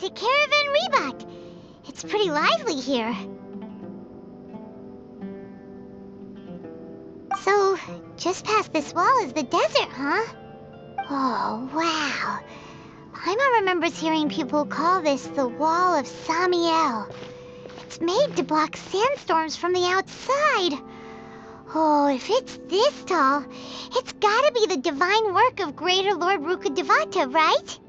to Caravan Reebok. It's pretty lively here. So, just past this wall is the desert, huh? Oh, wow. Paimon remembers hearing people call this the Wall of Samiel. It's made to block sandstorms from the outside. Oh, if it's this tall, it's gotta be the divine work of Greater Lord Rukkhadevata, right?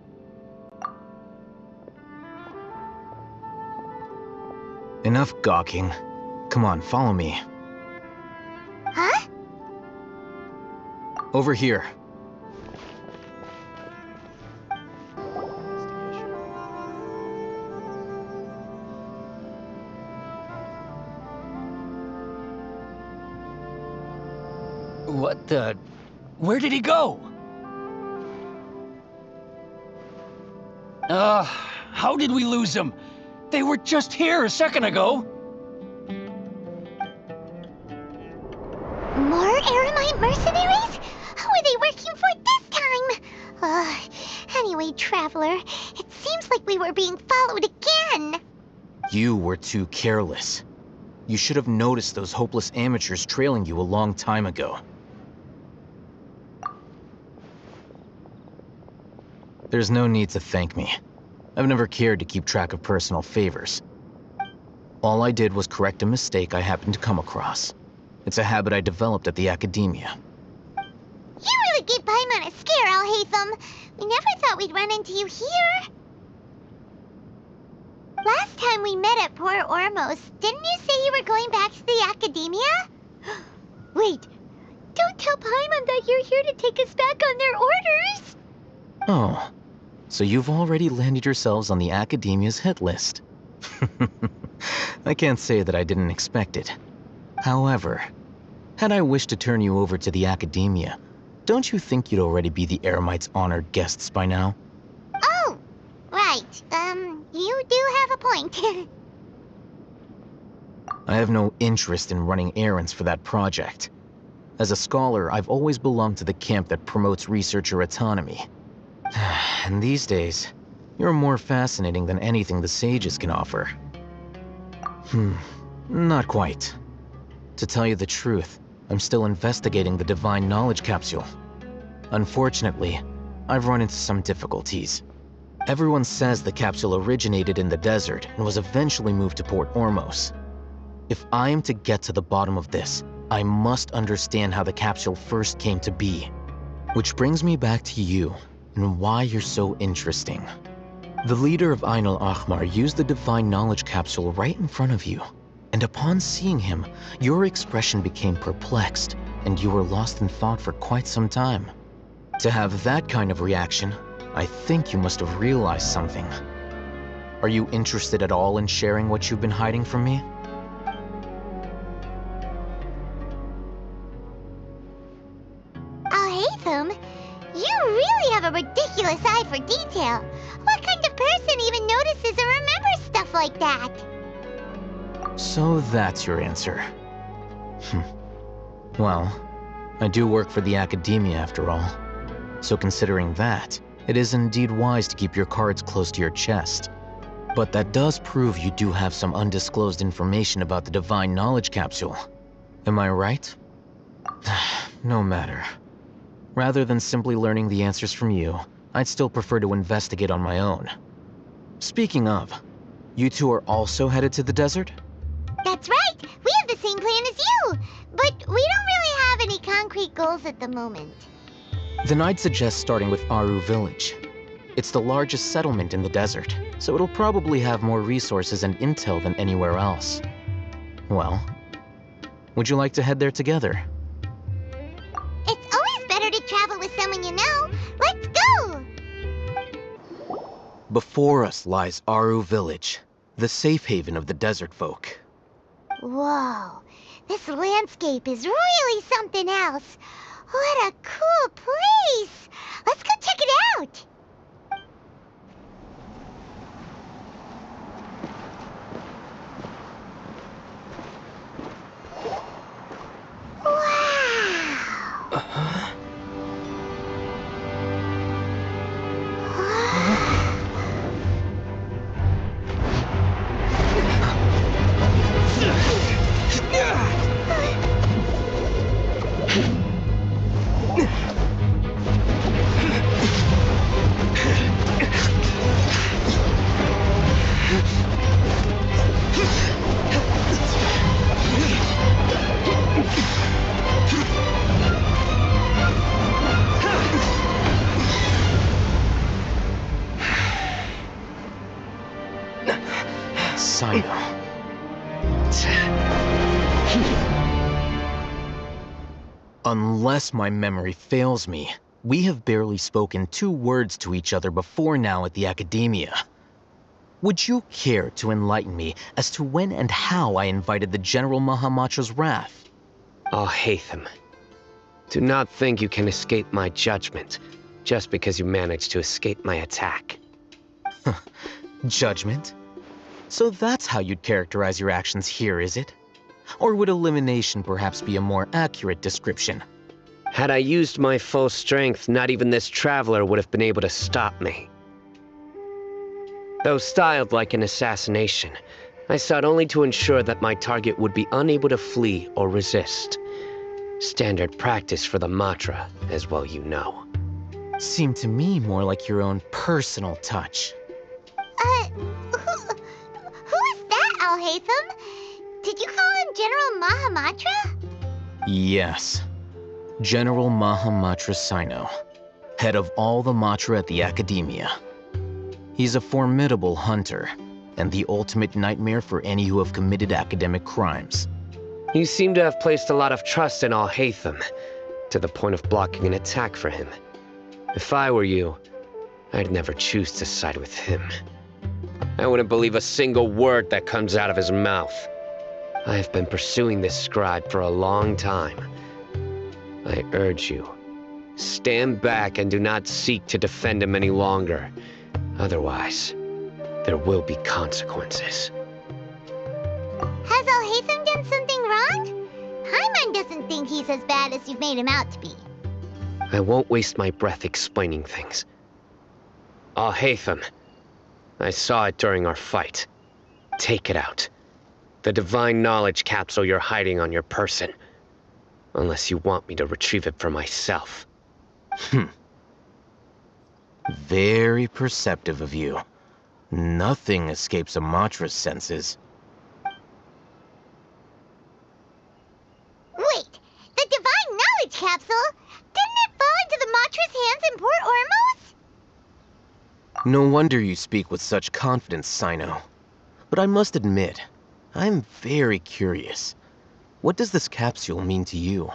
Enough gawking. Come on, follow me. Huh? Over here. What the... Where did he go? How did we lose him? They were just here a second ago. More Eremite mercenaries? Who are they working for this time? Anyway, Traveler, it seems like we were being followed again. You were too careless. You should have noticed those hopeless amateurs trailing you a long time ago. There's no need to thank me. I've never cared to keep track of personal favors. All I did was correct a mistake I happened to come across. It's a habit I developed at the academia. You really gave Paimon a scare, Alhaitham. We never thought we'd run into you here. Last time we met at Port Ormos, didn't you say you were going back to the academia? Wait, don't tell Paimon that you're here to take us back on their orders. Oh, so you've already landed yourselves on the academia's hit list. I can't say that I didn't expect it. However, had I wished to turn you over to the academia, don't you think you'd already be the Eremites' honored guests by now? Oh, right. You do have a point. I have no interest in running errands for that project. As a scholar, I've always belonged to the camp that promotes researcher autonomy. And these days, you're more fascinating than anything the sages can offer. Not quite. To tell you the truth, I'm still investigating the Divine Knowledge Capsule. Unfortunately, I've run into some difficulties. Everyone says the capsule originated in the desert and was eventually moved to Port Ormos. If I am to get to the bottom of this, I must understand how the capsule first came to be. Which brings me back to you, and why you're so interesting. The leader of Ain al-Ahmar used the Divine Knowledge Capsule right in front of you, and upon seeing him, your expression became perplexed, and you were lost in thought for quite some time. To have that kind of reaction, I think you must have realized something. Are you interested at all in sharing what you've been hiding from me? Alhaitham, you really have a ridiculous eye for detail. What kind of person even notices or remembers stuff like that? So that's your answer. Well, I do work for the academia after all. So considering that, it is indeed wise to keep your cards close to your chest. But that does prove you do have some undisclosed information about the Divine Knowledge Capsule. Am I right? No matter. Rather than simply learning the answers from you, I'd still prefer to investigate on my own. Speaking of, you two are also headed to the desert? That's right! We have the same plan as you! But we don't really have any concrete goals at the moment. Then I'd suggest starting with Aru Village. It's the largest settlement in the desert, so it'll probably have more resources and intel than anywhere else. Well, would you like to head there together? It's always better to travel with someone you know. Let's go! Before us lies Aru Village, the safe haven of the desert folk. Whoa, this landscape is really something else. What a cool place! Let's go check it out! Wow! Sino. Unless my memory fails me, we have barely spoken 2 words to each other before now at the Academia. Would you care to enlighten me as to when and how I invited the General Mahamatra's wrath? Oh, Hatham. Do not think you can escape my judgment, just because you managed to escape my attack. Judgment? So that's how you'd characterize your actions here, is it? Or would elimination perhaps be a more accurate description? Had I used my full strength, not even this traveler would have been able to stop me. Though styled like an assassination, I sought only to ensure that my target would be unable to flee or resist. Standard practice for the Matra, as well you know. Seemed to me more like your own personal touch. Who is that, Al-Haytham? Did you call him General Mahamatra? Yes. General Mahamatra Sino, head of all the Matra at the Academia. He's a formidable hunter, and the ultimate nightmare for any who have committed academic crimes. You seem to have placed a lot of trust in Al-Haytham, to the point of blocking an attack for him. If I were you, I'd never choose to side with him. I wouldn't believe a single word that comes out of his mouth. I have been pursuing this scribe for a long time. I urge you, stand back and do not seek to defend him any longer. Otherwise, there will be consequences. Has Al-Haytham done something wrong? Paimon doesn't think he's as bad as you've made him out to be. I won't waste my breath explaining things. Al-Haytham, I saw it during our fight. Take it out. The divine knowledge capsule you're hiding on your person. Unless you want me to retrieve it for myself. Very perceptive of you. Nothing escapes a Matra's senses. Wait, the divine knowledge capsule? Didn't it fall into the Matra's hands in Port Ormos? No wonder you speak with such confidence, Sino. But I must admit, I'm very curious. What does this capsule mean to you?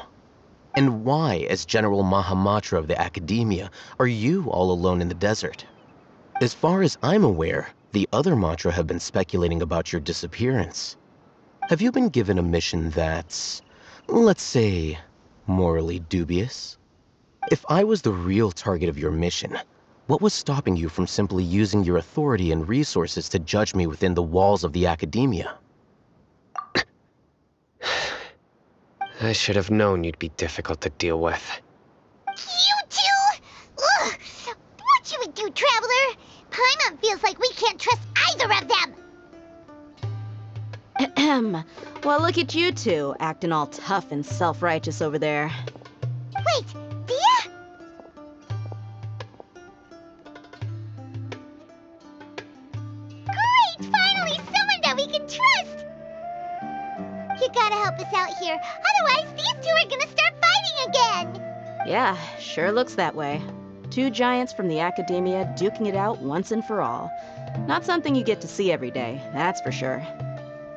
And why, as General Mahamatra of the Academia, are you all alone in the desert? As far as I'm aware, the other Matra have been speculating about your disappearance. Have you been given a mission that's, let's say, morally dubious? If I was the real target of your mission, what was stopping you from simply using your authority and resources to judge me within the walls of the Academia? I should have known you'd be difficult to deal with. You two? Ugh! What should we do, Traveler? Paimon feels like we can't trust either of them! Ahem. Well, look at you two, acting all tough and self-righteous over there. Wait, Dia? Great! Finally, someone that we can trust! You gotta help us out here, otherwise these two are gonna start fighting again! Yeah, sure looks that way. 2 giants from the Academia duking it out once and for all. Not something you get to see every day, that's for sure.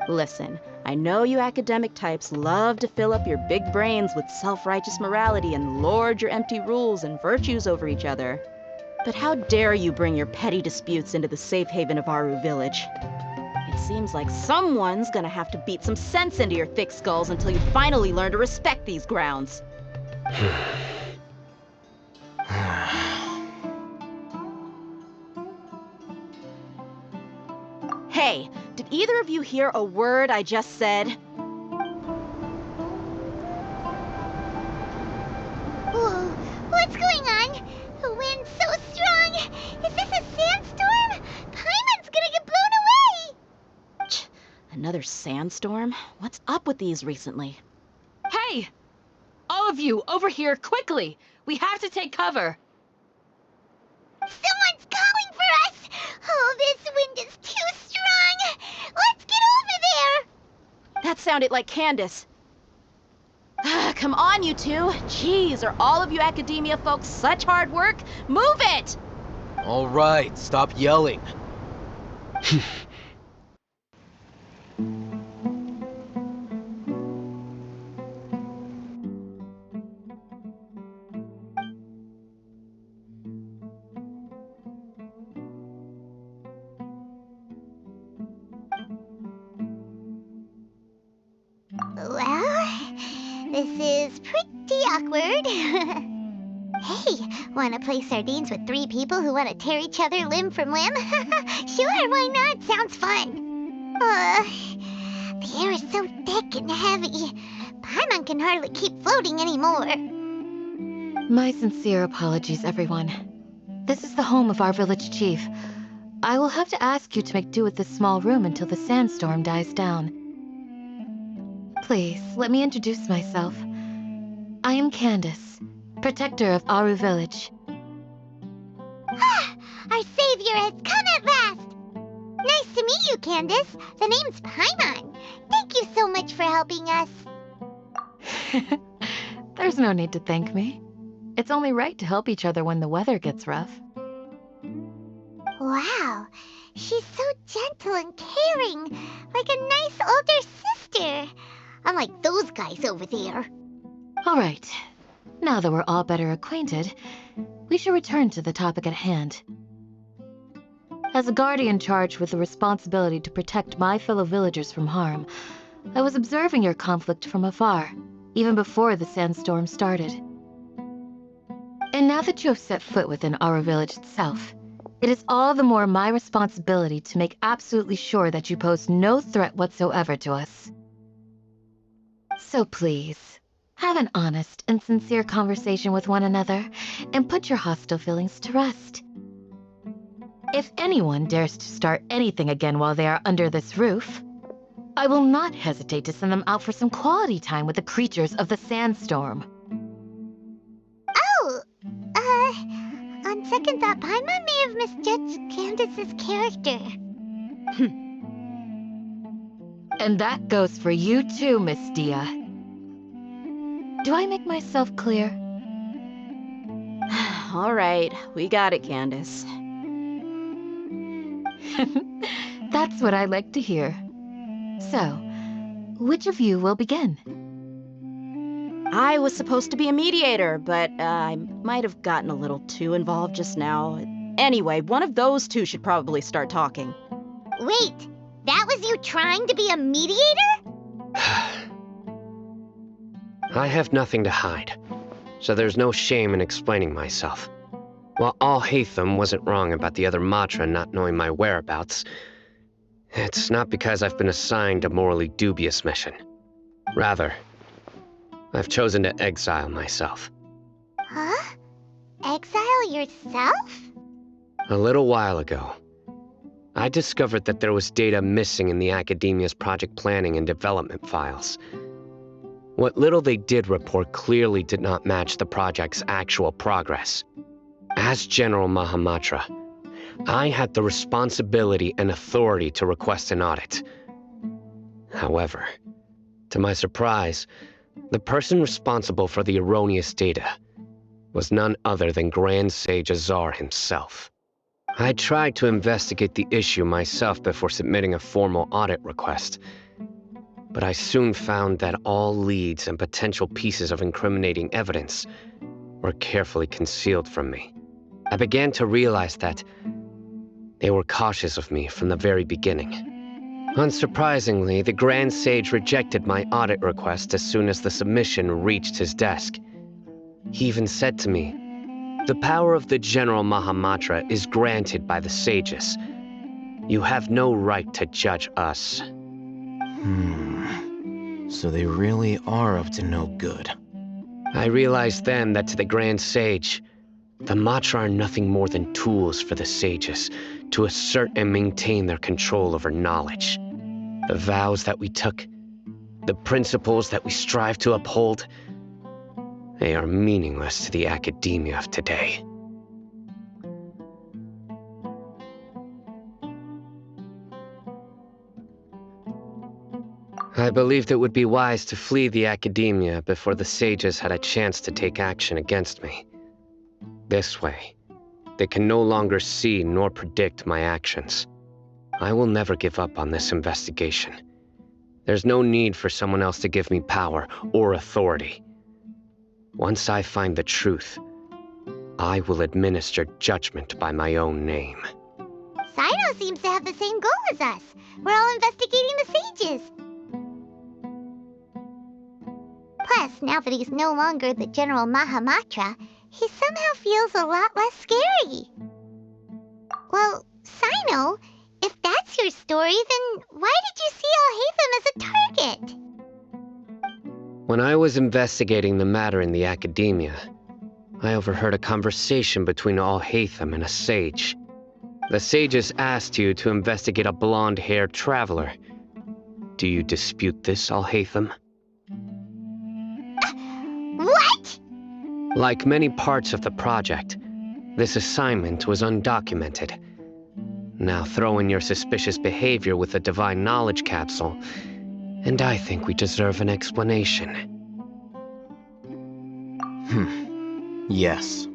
Listen, I know you academic types love to fill up your big brains with self-righteous morality and lord your empty rules and virtues over each other. But how dare you bring your petty disputes into the safe haven of Aru Village? It seems like someone's gonna have to beat some sense into your thick skulls until you finally learn to respect these grounds. Hey, did either of you hear a word I just said? Whoa, what's going on? The wind's so strong! Is this a sandstorm? Paimon's gonna get blown away! Another sandstorm? What's up with these recently? Hey! Oh, All of you, over here, quickly! We have to take cover! Someone's calling for us! Oh, this wind is too strong! Let's get over there! That sounded like Candace. Come on, you two! Jeez, are all of you academia folks such hard work? Move it! All right, stop yelling. Well, this is pretty awkward. Hey, wanna play sardines with 3 people who wanna tear each other limb from limb? Sure, why not? Sounds fun. The air is so thick and heavy. Paimon can hardly keep floating anymore. My sincere apologies, everyone. This is the home of our village chief. I will have to ask you to make do with this small room until the sandstorm dies down. Please, let me introduce myself. I am Candace, protector of Aru Village. Our savior has come at last! Nice to meet you, Candace. The name's Paimon. Thank you so much for helping us. There's no need to thank me. It's only right to help each other when the weather gets rough. Wow, she's so gentle and caring, like a nice older sister. Unlike those guys over there. All right. Now that we're all better acquainted, we should return to the topic at hand. As a guardian charged with the responsibility to protect my fellow villagers from harm, I was observing your conflict from afar, even before the sandstorm started. And now that you have set foot within our village itself, it is all the more my responsibility to make absolutely sure that you pose no threat whatsoever to us. So please, have an honest and sincere conversation with one another, and put your hostile feelings to rest. If anyone dares to start anything again while they are under this roof, I will not hesitate to send them out for some quality time with the creatures of the sandstorm. Oh, on second thought, Paimon may have misjudged Candace's character. And that goes for you too, Miss Dia. Do I make myself clear? All right, we got it, Candace. That's what I like to hear. So, which of you will begin? I was supposed to be a mediator, but I might have gotten a little too involved just now. Anyway, one of those two should probably start talking. Wait, that was you trying to be a mediator? I have nothing to hide, so there's no shame in explaining myself. While Al-Haytham wasn't wrong about the other Matra not knowing my whereabouts, it's not because I've been assigned a morally dubious mission. Rather, I've chosen to exile myself. Huh? Exile yourself? A little while ago, I discovered that there was data missing in the Academia's project planning and development files. What little they did report clearly did not match the project's actual progress. As General Mahamatra, I had the responsibility and authority to request an audit. However, to my surprise, the person responsible for the erroneous data was none other than Grand Sage Azar himself. I tried to investigate the issue myself before submitting a formal audit request, but I soon found that all leads and potential pieces of incriminating evidence were carefully concealed from me. I began to realize that they were cautious of me from the very beginning. Unsurprisingly, the Grand Sage rejected my audit request as soon as the submission reached his desk. He even said to me, "The power of the General Mahamatra is granted by the sages. You have no right to judge us." So they really are up to no good. I realized then that to the Grand Sage, the Matra are nothing more than tools for the sages to assert and maintain their control over knowledge. The vows that we took, the principles that we strive to uphold, They are meaningless to the academia of today. I believed it would be wise to flee the academia before the sages had a chance to take action against me. This way, they can no longer see nor predict my actions. I will never give up on this investigation. There's no need for someone else to give me power or authority. Once I find the truth, I will administer judgment by my own name. Sino seems to have the same goal as us. We're all investigating the sages. Plus, now that he's no longer the General Mahamatra, he somehow feels a lot less scary. Well, Sino, if that's your story, then why did you see Alhaitham as a target? When I was investigating the matter in the academia, I overheard a conversation between Alhaitham and a sage. The sages asked you to investigate a blonde-haired traveler. Do you dispute this, Alhaitham? What? Like many parts of the project, this assignment was undocumented. Now throw in your suspicious behavior with the Divine Knowledge Capsule, and I think we deserve an explanation. Yes.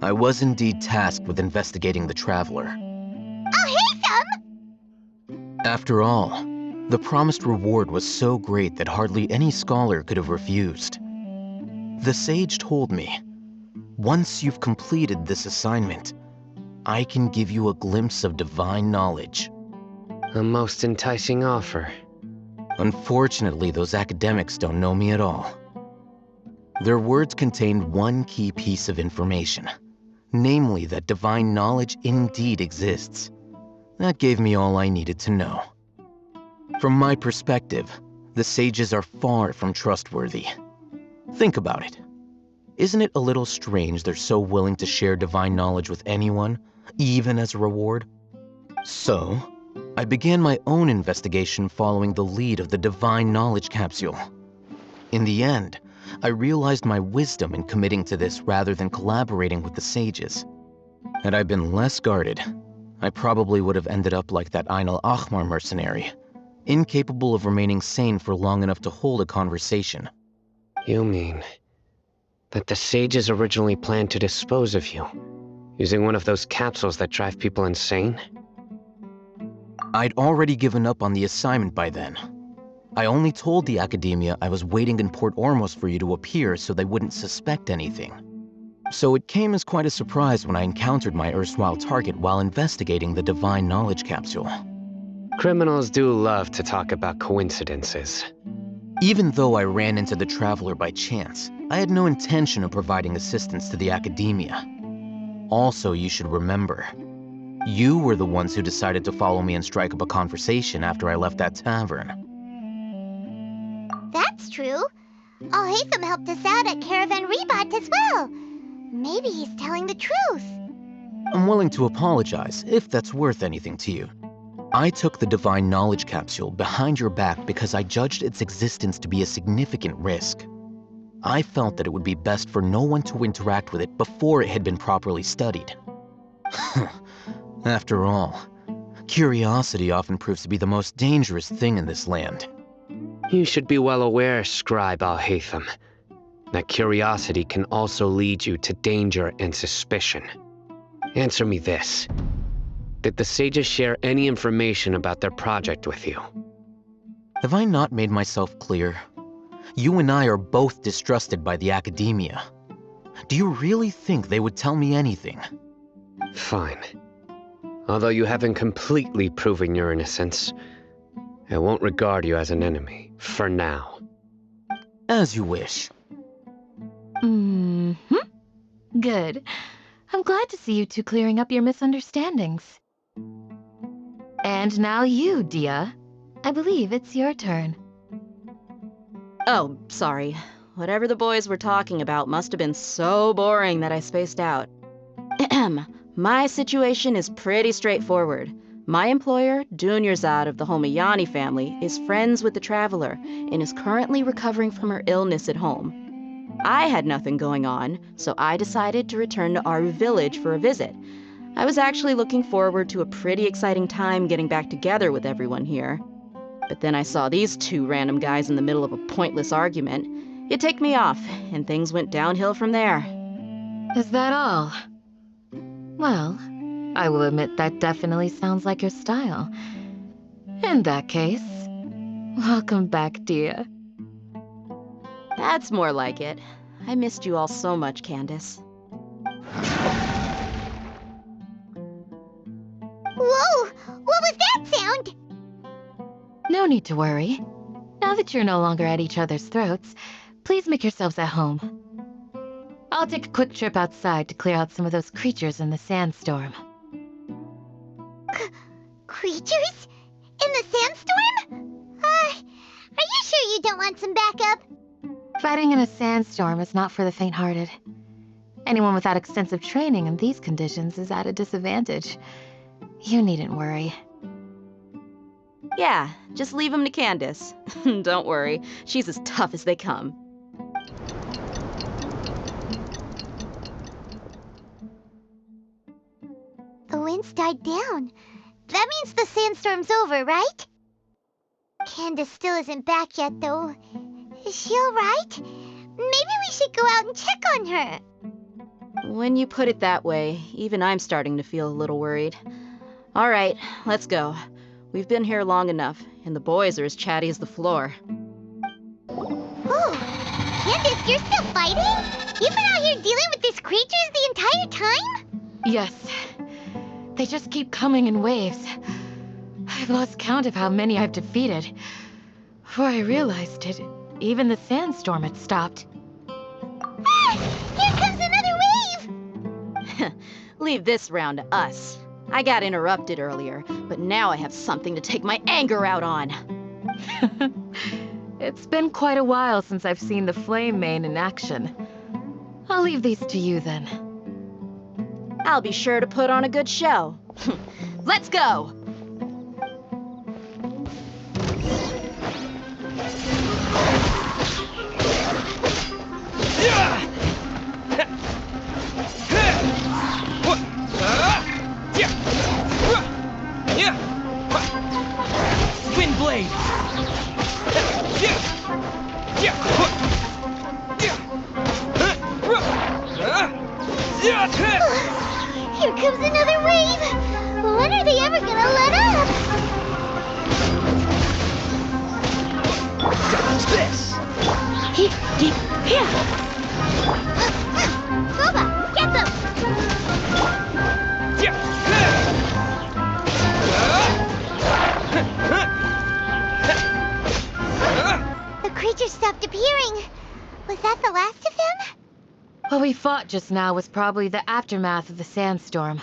I was indeed tasked with investigating the traveler. Alhaitham! After all, the promised reward was so great that hardly any scholar could have refused. The sage told me, once you've completed this assignment, I can give you a glimpse of divine knowledge. A most enticing offer. Unfortunately, those academics don't know me at all. Their words contained one key piece of information, namely that divine knowledge indeed exists. That gave me all I needed to know. From my perspective, the sages are far from trustworthy. Think about it. Isn't it a little strange they're so willing to share divine knowledge with anyone, even as a reward? So, I began my own investigation following the lead of the Divine Knowledge Capsule. In the end, I realized my wisdom in committing to this rather than collaborating with the sages. Had I been less guarded, I probably would have ended up like that Ain al-Ahmar mercenary, incapable of remaining sane for long enough to hold a conversation. You mean that the sages originally planned to dispose of you, using one of those capsules that drive people insane? I'd already given up on the assignment by then. I only told the academia I was waiting in Port Ormos for you to appear so they wouldn't suspect anything. So it came as quite a surprise when I encountered my erstwhile target while investigating the Divine Knowledge Capsule. Criminals do love to talk about coincidences. Even though I ran into the Traveler by chance, I had no intention of providing assistance to the academia. Also, you should remember, you were the ones who decided to follow me and strike up a conversation after I left that tavern. That's true. Alhaitham helped us out at Caravan Rebat as well. Maybe he's telling the truth. I'm willing to apologize, if that's worth anything to you. I took the Divine Knowledge Capsule behind your back because I judged its existence to be a significant risk. I felt that it would be best for no one to interact with it before it had been properly studied. After all, curiosity often proves to be the most dangerous thing in this land. You should be well aware, Scribe Alhaitham, that curiosity can also lead you to danger and suspicion. Answer me this. Did the sages share any information about their project with you? Have I not made myself clear? You and I are both distrusted by the academia. Do you really think they would tell me anything? Fine. Although you haven't completely proven your innocence, I won't regard you as an enemy, for now. As you wish. Good. I'm glad to see you two clearing up your misunderstandings. And now you, Dia. I believe it's your turn. Oh, sorry. Whatever the boys were talking about must have been so boring that I spaced out. My situation is pretty straightforward. My employer, Dunyarzad of the Homayani family, is friends with the Traveler and is currently recovering from her illness at home. I had nothing going on, so I decided to return to Aru Village for a visit. I was actually looking forward to a pretty exciting time getting back together with everyone here. But then I saw these two random guys in the middle of a pointless argument. It ticked me off, and things went downhill from there. Is that all? Well, I will admit that definitely sounds like your style. In that case, welcome back, dear. That's more like it. I missed you all so much, Candace. Whoa! What was that sound? No need to worry. Now that you're no longer at each other's throats, please make yourselves at home. I'll take a quick trip outside to clear out some of those creatures in the sandstorm. Creatures? In the sandstorm? Are you sure you don't want some backup? Fighting in a sandstorm is not for the faint-hearted. Anyone without extensive training in these conditions is at a disadvantage. You needn't worry. Yeah, just leave him to Candace. Don't worry, she's as tough as they come. The wind's died down. That means the sandstorm's over, right? Candace still isn't back yet, though. Is she alright? Maybe we should go out and check on her. When you put it that way, even I'm starting to feel a little worried. All right, let's go. We've been here long enough, and the boys are as chatty as the floor. Whew. Candace, you're still fighting? You've been out here dealing with these creatures the entire time? Yes. They just keep coming in waves. I've lost count of how many I've defeated. Before I realized it, even the sandstorm had stopped. Ah! Here comes another wave! Leave this round to us. I got interrupted earlier, but now I have something to take my anger out on. It's been quite a while since I've seen the Flame Mane in action. I'll leave these to you then. I'll be sure to put on a good show. Let's go! Wind blade! Here comes another wave! When are they ever gonna let up? Dodge this! Boba, get them! The creatures stopped appearing. Was that the last of them? What we fought just now was probably the aftermath of the sandstorm.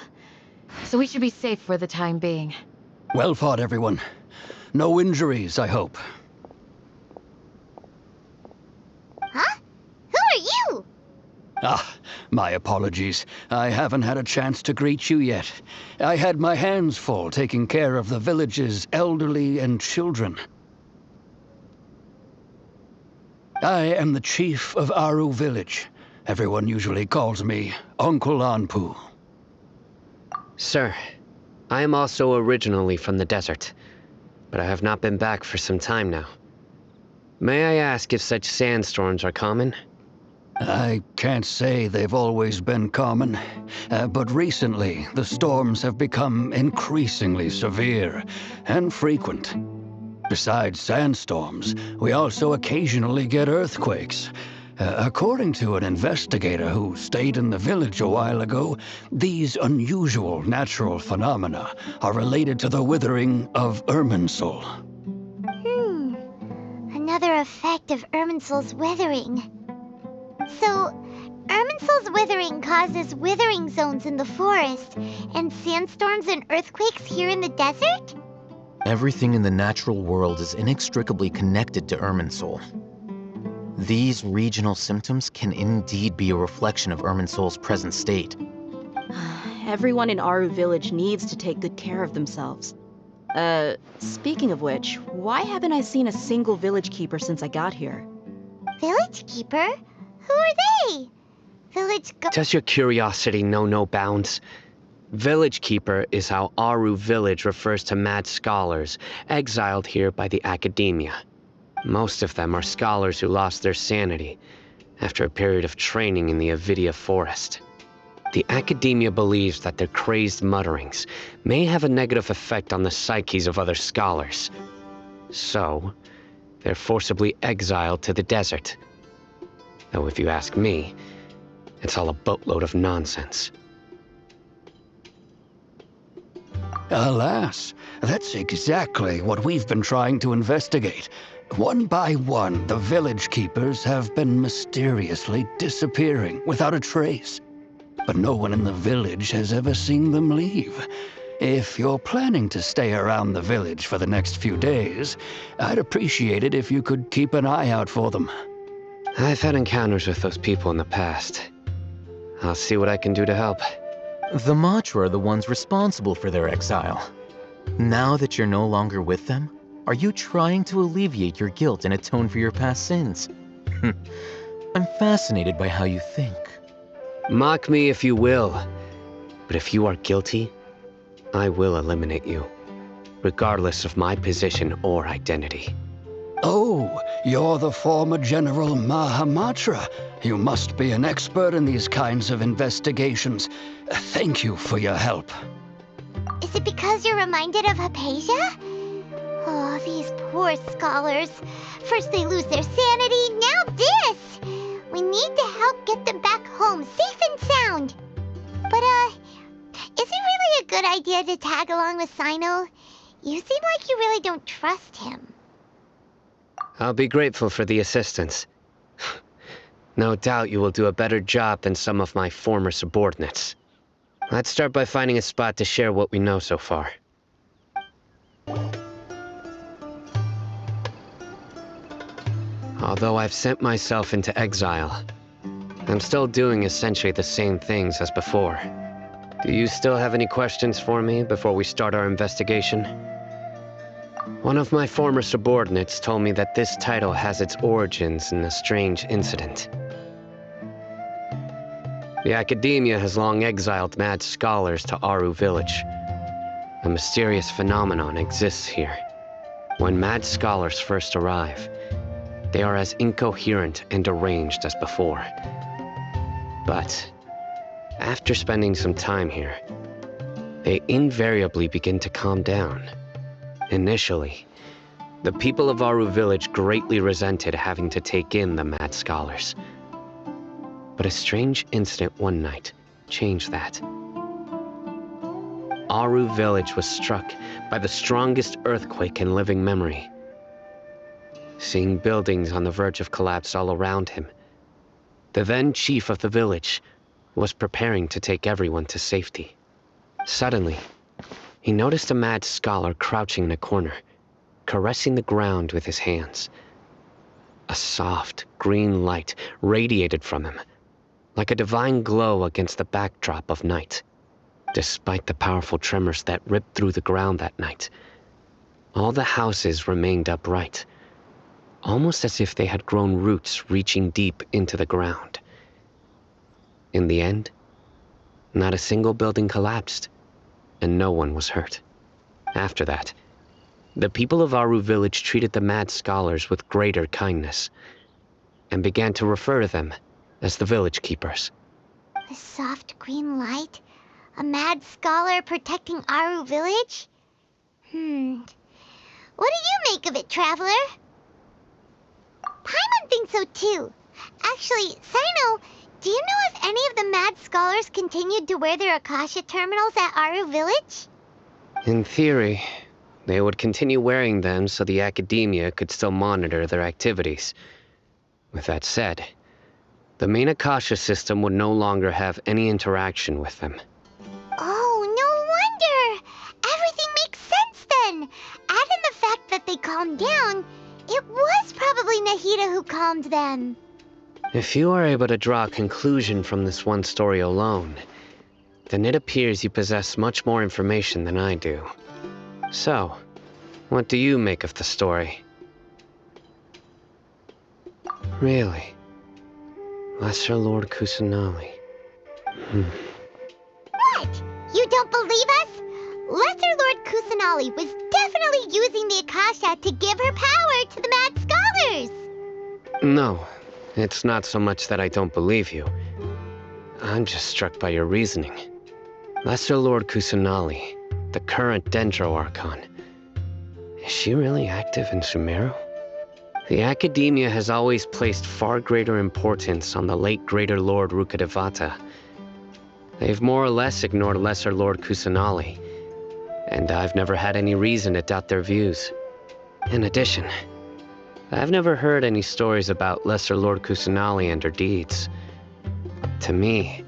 So we should be safe for the time being. Well fought, everyone. No injuries, I hope. Huh? Who are you? Ah, my apologies. I haven't had a chance to greet you yet. I had my hands full taking care of the village's elderly and children. I am the chief of Aru Village. Everyone usually calls me Uncle Anpu. Sir, I am also originally from the desert, but I have not been back for some time now. May I ask if such sandstorms are common? I can't say they've always been common, but recently the storms have become increasingly severe and frequent. Besides sandstorms, we also occasionally get earthquakes. According to an investigator who stayed in the village a while ago, these unusual natural phenomena are related to the withering of Irminsul. Another effect of Irminsul's withering. So, Irminsul's withering causes withering zones in the forest, and sandstorms and earthquakes here in the desert? Everything in the natural world is inextricably connected to Irminsul. These regional symptoms can indeed be a reflection of Irminsul's present state. Everyone in Aru Village needs to take good care of themselves. Speaking of which, why haven't I seen a single village keeper since I got here? Village keeper? Who are they? Village Does your curiosity know no bounds? Village Keeper is how Aru Village refers to mad scholars exiled here by the academia. Most of them are scholars who lost their sanity after a period of training in the Avidia forest. The academia believes that their crazed mutterings may have a negative effect on the psyches of other scholars. So, they're forcibly exiled to the desert. Though if you ask me, it's all a boatload of nonsense. Alas, that's exactly what we've been trying to investigate. One by one, the village keepers have been mysteriously disappearing without a trace. But no one in the village has ever seen them leave. If you're planning to stay around the village for the next few days, I'd appreciate it if you could keep an eye out for them. I've had encounters with those people in the past. I'll see what I can do to help. The Matra are the ones responsible for their exile. Now that you're no longer with them, are you trying to alleviate your guilt and atone for your past sins? I'm fascinated by how you think. Mock me if you will, but if you are guilty, I will eliminate you, regardless of my position or identity. Oh, you're the former General Mahamatra. You must be an expert in these kinds of investigations. Thank you for your help. Is it because you're reminded of Hypatia? Oh, these poor scholars. First they lose their sanity, now this! We need to help get them back home, safe and sound. But, is it really a good idea to tag along with Sino? You seem like you really don't trust him. I'll be grateful for the assistance. No doubt you will do a better job than some of my former subordinates. Let's start by finding a spot to share what we know so far. Although I've sent myself into exile, I'm still doing essentially the same things as before. Do you still have any questions for me before we start our investigation? One of my former subordinates told me that this title has its origins in a strange incident. The academia has long exiled mad scholars to Aru Village. A mysterious phenomenon exists here. When mad scholars first arrive, they are as incoherent and deranged as before. But after spending some time here, they invariably begin to calm down. Initially, the people of Aru Village greatly resented having to take in the mad scholars. But a strange incident one night changed that. Aru Village was struck by the strongest earthquake in living memory. Seeing buildings on the verge of collapse all around him, the then chief of the village was preparing to take everyone to safety. Suddenly, he noticed a mad scholar crouching in a corner, caressing the ground with his hands. A soft, green light radiated from him, like a divine glow against the backdrop of night. Despite the powerful tremors that ripped through the ground that night, all the houses remained upright, almost as if they had grown roots reaching deep into the ground. In the end, not a single building collapsed, and no one was hurt. After that, the people of Aru Village treated the mad scholars with greater kindness, and began to refer to them as the village keepers. The soft green light? A mad scholar protecting Aru Village? What do you make of it, Traveler? Paimon thinks so too. Actually, Sino, do you know if any of the mad scholars continued to wear their Akasha terminals at Aru Village? In theory, they would continue wearing them so the academia could still monitor their activities. With that said, the main Akasha system would no longer have any interaction with them. Oh, no wonder! Everything makes sense then! Add in the fact that they calmed down, it was probably Nahida who calmed them. If you are able to draw a conclusion from this one story alone, then it appears you possess much more information than I do. So, what do you make of the story? Really? Lesser Lord Kusanali. What? You don't believe us? Lesser Lord Kusanali was definitely using the Akasha to give her power to the Mad Scholars! No, it's not so much that I don't believe you. I'm just struck by your reasoning. Lesser Lord Kusanali, the current Dendro Archon. Is she really active in Sumeru? The Academia has always placed far greater importance on the late Greater Lord Rukkhadevata. They've more or less ignored Lesser Lord Kusanali, and I've never had any reason to doubt their views. In addition, I've never heard any stories about Lesser Lord Kusanali and her deeds. To me,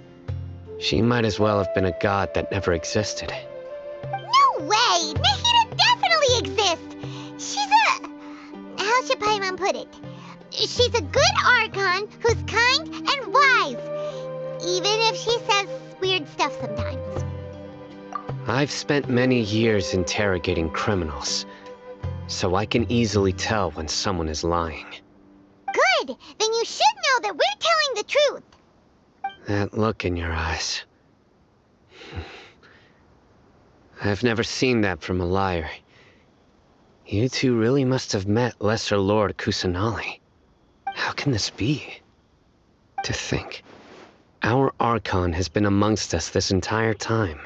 she might as well have been a god that never existed. No way! Nahida definitely exists! She's a... How should Paimon put it? She's a good Archon who's kind and wise, even if she says weird stuff sometimes. I've spent many years interrogating criminals, so I can easily tell when someone is lying. Good! Then you should know that we're telling the truth! That look in your eyes. I've never seen that from a liar. You two really must have met Lesser Lord Kusanali. How can this be? To think, our Archon has been amongst us this entire time.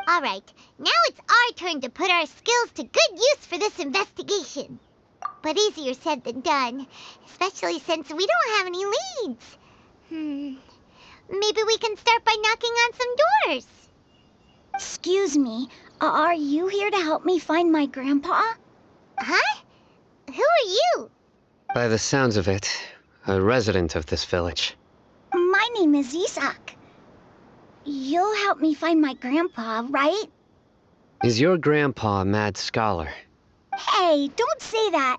Alright, now it's our turn to put our skills to good use for this investigation. But easier said than done, especially since we don't have any leads. Maybe we can start by knocking on some doors. Excuse me, are you here to help me find my grandpa? Huh? Who are you? By the sounds of it, a resident of this village. My name is Isak. You'll help me find my grandpa, right? Is your grandpa a mad scholar? Hey, don't say that.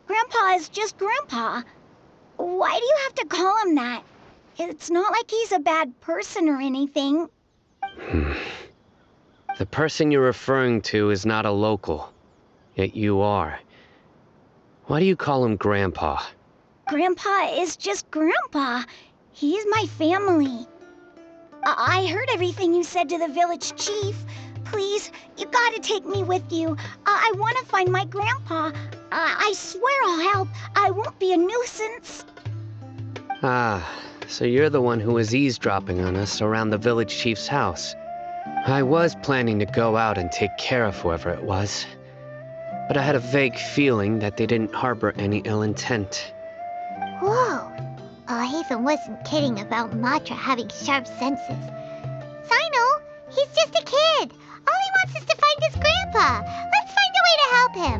Grandpa is just Grandpa. Why do you have to call him that? It's not like he's a bad person or anything. The person you're referring to is not a local, yet you are. Why do you call him Grandpa? Grandpa is just Grandpa. He's my family. I heard everything you said to the village chief. Please, you gotta take me with you. I want to find my grandpa. I swear I'll help. I won't be a nuisance. Ah, so you're the one who was eavesdropping on us around the village chief's house. I was planning to go out and take care of whoever it was, but I had a vague feeling that they didn't harbor any ill intent. Whoa. Hatham wasn't kidding about Matra having sharp senses. Sino, he's just a kid. All he wants is to find his grandpa. Let's find a way to help him.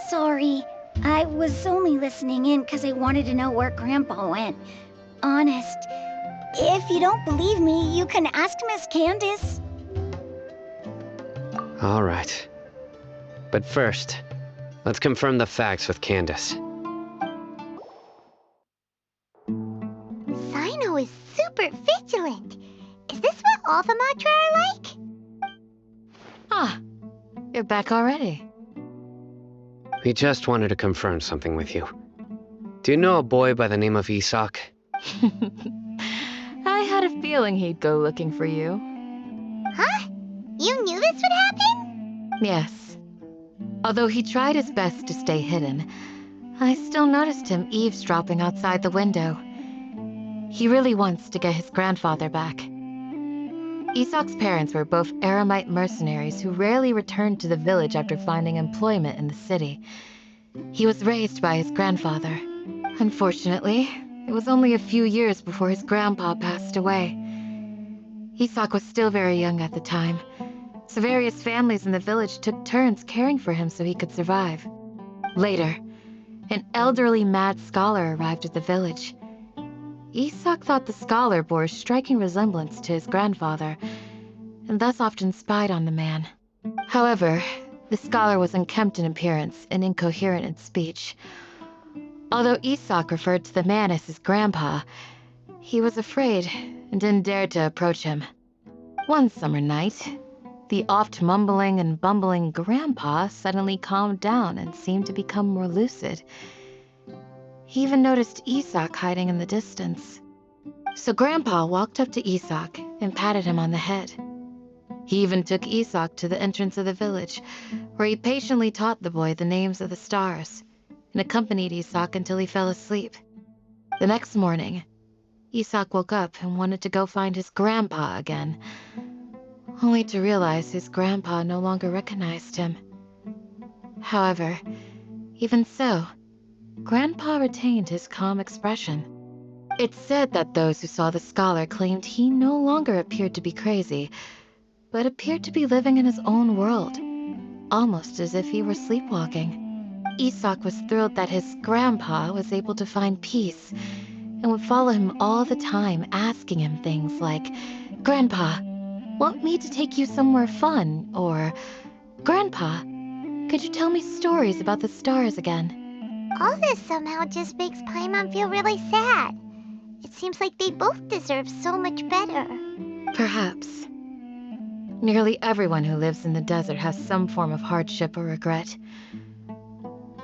Sorry, I was only listening in because I wanted to know where Grandpa went. Honest. If you don't believe me, you can ask Miss Candace. All right. But first, let's confirm the facts with Candace. Sino is super vigilant. Is this what all the Matra are like? Ah, you're back already. We just wanted to confirm something with you. Do you know a boy by the name of Isak? I had a feeling he'd go looking for you. Huh? You knew this would happen? Yes. Although he tried his best to stay hidden, I still noticed him eavesdropping outside the window. He really wants to get his grandfather back. Isak's parents were both Aramite mercenaries who rarely returned to the village after finding employment in the city. He was raised by his grandfather. Unfortunately, it was only a few years before his grandpa passed away. Isak was still very young at the time, so various families in the village took turns caring for him so he could survive. Later, an elderly mad scholar arrived at the village. Isak thought the scholar bore a striking resemblance to his grandfather, and thus often spied on the man. However, the scholar was unkempt in appearance and incoherent in speech. Although Isak referred to the man as his grandpa, he was afraid and didn't dare to approach him. One summer night, the oft mumbling and bumbling grandpa suddenly calmed down and seemed to become more lucid. He even noticed Isak hiding in the distance. So Grandpa walked up to Isak and patted him on the head. He even took Isak to the entrance of the village, where he patiently taught the boy the names of the stars and accompanied Isak until he fell asleep. The next morning, Isak woke up and wanted to go find his grandpa again, only to realize his grandpa no longer recognized him. However, even so, Grandpa retained his calm expression. It's said that those who saw the scholar claimed he no longer appeared to be crazy, but appeared to be living in his own world, almost as if he were sleepwalking. Isak was thrilled that his grandpa was able to find peace and would follow him all the time, asking him things like, "Grandpa, want me to take you somewhere fun?" Or, "Grandpa, could you tell me stories about the stars again?" All this somehow just makes Paimon feel really sad. It seems like they both deserve so much better. Perhaps. Nearly everyone who lives in the desert has some form of hardship or regret.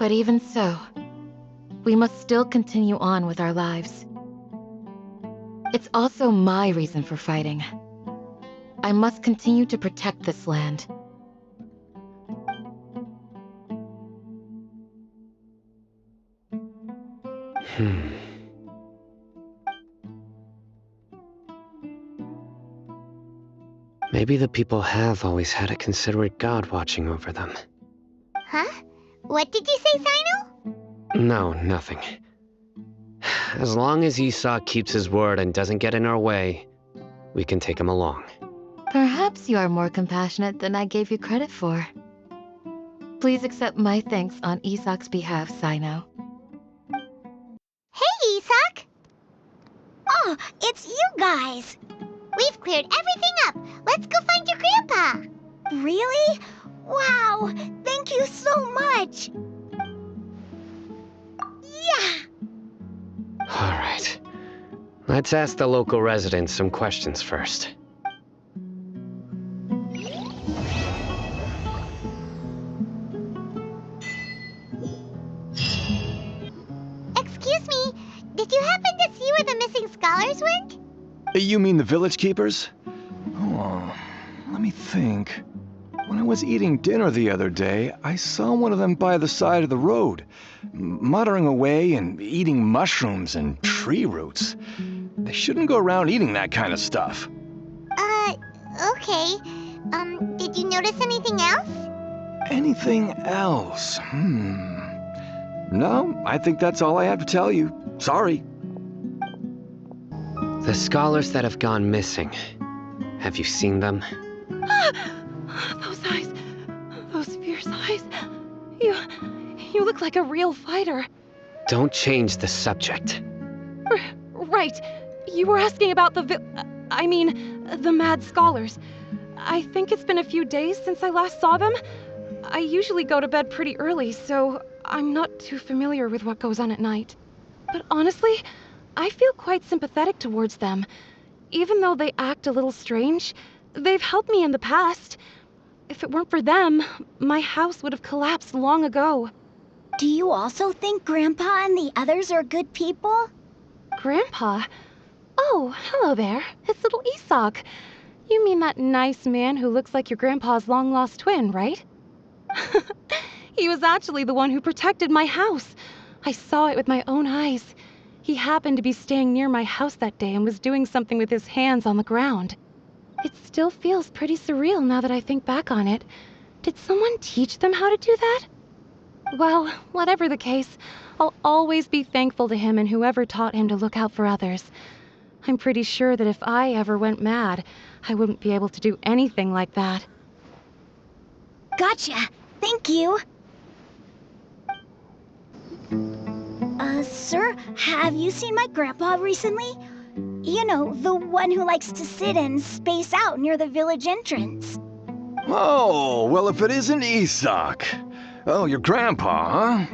But even so, we must still continue on with our lives. It's also my reason for fighting. I must continue to protect this land. Maybe the people have always had a considerate god watching over them. Huh? What did you say, Sino? No, nothing. As long as Esau keeps his word and doesn't get in our way, we can take him along. Perhaps you are more compassionate than I gave you credit for. Please accept my thanks on Isak's behalf, Sino. Hey, Isak! Oh, it's you guys! We've cleared everything up. Let's go find your grandpa. Really? Wow! Thank you so much! Yeah! Alright. Let's ask the local residents some questions first. Excuse me, did you happen to see where the missing scholars went? You mean the village keepers? Oh, let me think. When I was eating dinner the other day, I saw one of them by the side of the road, muttering away and eating mushrooms and tree roots. They shouldn't go around eating that kind of stuff. Okay. Did you notice anything else? Anything else? No, I think that's all I have to tell you. Sorry. The scholars that have gone missing. Have you seen them? Those eyes. Those fierce eyes. You look like a real fighter. Don't change the subject. Right. You were asking about the the mad scholars. I think it's been a few days since I last saw them. I usually go to bed pretty early, so I'm not too familiar with what goes on at night. But honestly, I feel quite sympathetic towards them. Even though they act a little strange, they've helped me in the past. If it weren't for them, my house would have collapsed long ago. Do you also think Grandpa and the others are good people? Grandpa? Oh, hello there. It's little Isak. You mean that nice man who looks like your grandpa's long-lost twin, right? He was actually the one who protected my house. I saw it with my own eyes. He happened to be staying near my house that day and was doing something with his hands on the ground. It still feels pretty surreal now that I think back on it. Did someone teach them how to do that? Well, whatever the case, I'll always be thankful to him and whoever taught him to look out for others. I'm pretty sure that if I ever went mad, I wouldn't be able to do anything like that. Gotcha. Thank you. Sir, have you seen my grandpa recently? You know, the one who likes to sit and space out near the village entrance. Oh, well, if it isn't Isak. Oh, your grandpa, huh?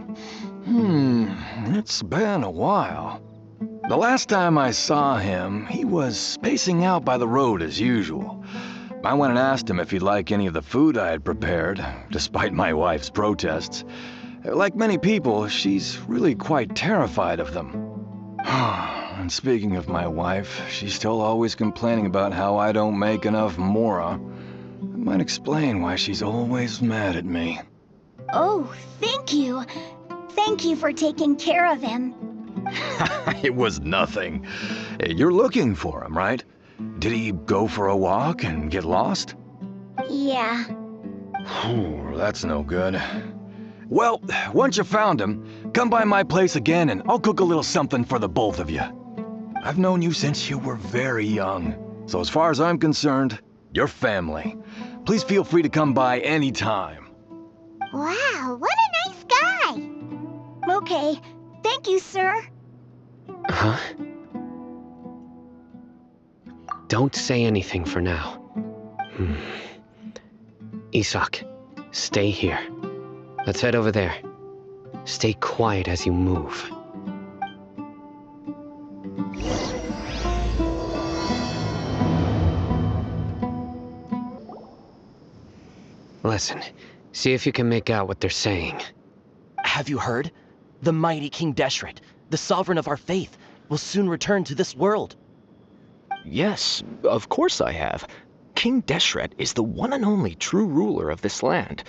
It's been a while. The last time I saw him, he was spacing out by the road as usual. I went and asked him if he'd like any of the food I had prepared, despite my wife's protests. Like many people, she's really quite terrified of them. And speaking of my wife, she's still always complaining about how I don't make enough mora. That might explain why she's always mad at me. Oh, thank you. Thank you for taking care of him. It was nothing. You're looking for him, right? Did he go for a walk and get lost? Yeah. That's no good. Well, once you found him, come by my place again and I'll cook a little something for the both of you. I've known you since you were very young, so as far as I'm concerned, you're family. Please feel free to come by anytime. Wow, what a nice guy! Okay. Thank you, sir. Huh? Don't say anything for now. Isak, stay here. Let's head over there. Stay quiet as you move. Listen, see if you can make out what they're saying. Have you heard? The mighty King Deshret, the sovereign of our faith, will soon return to this world. Yes, of course I have. King Deshret is the one and only true ruler of this land.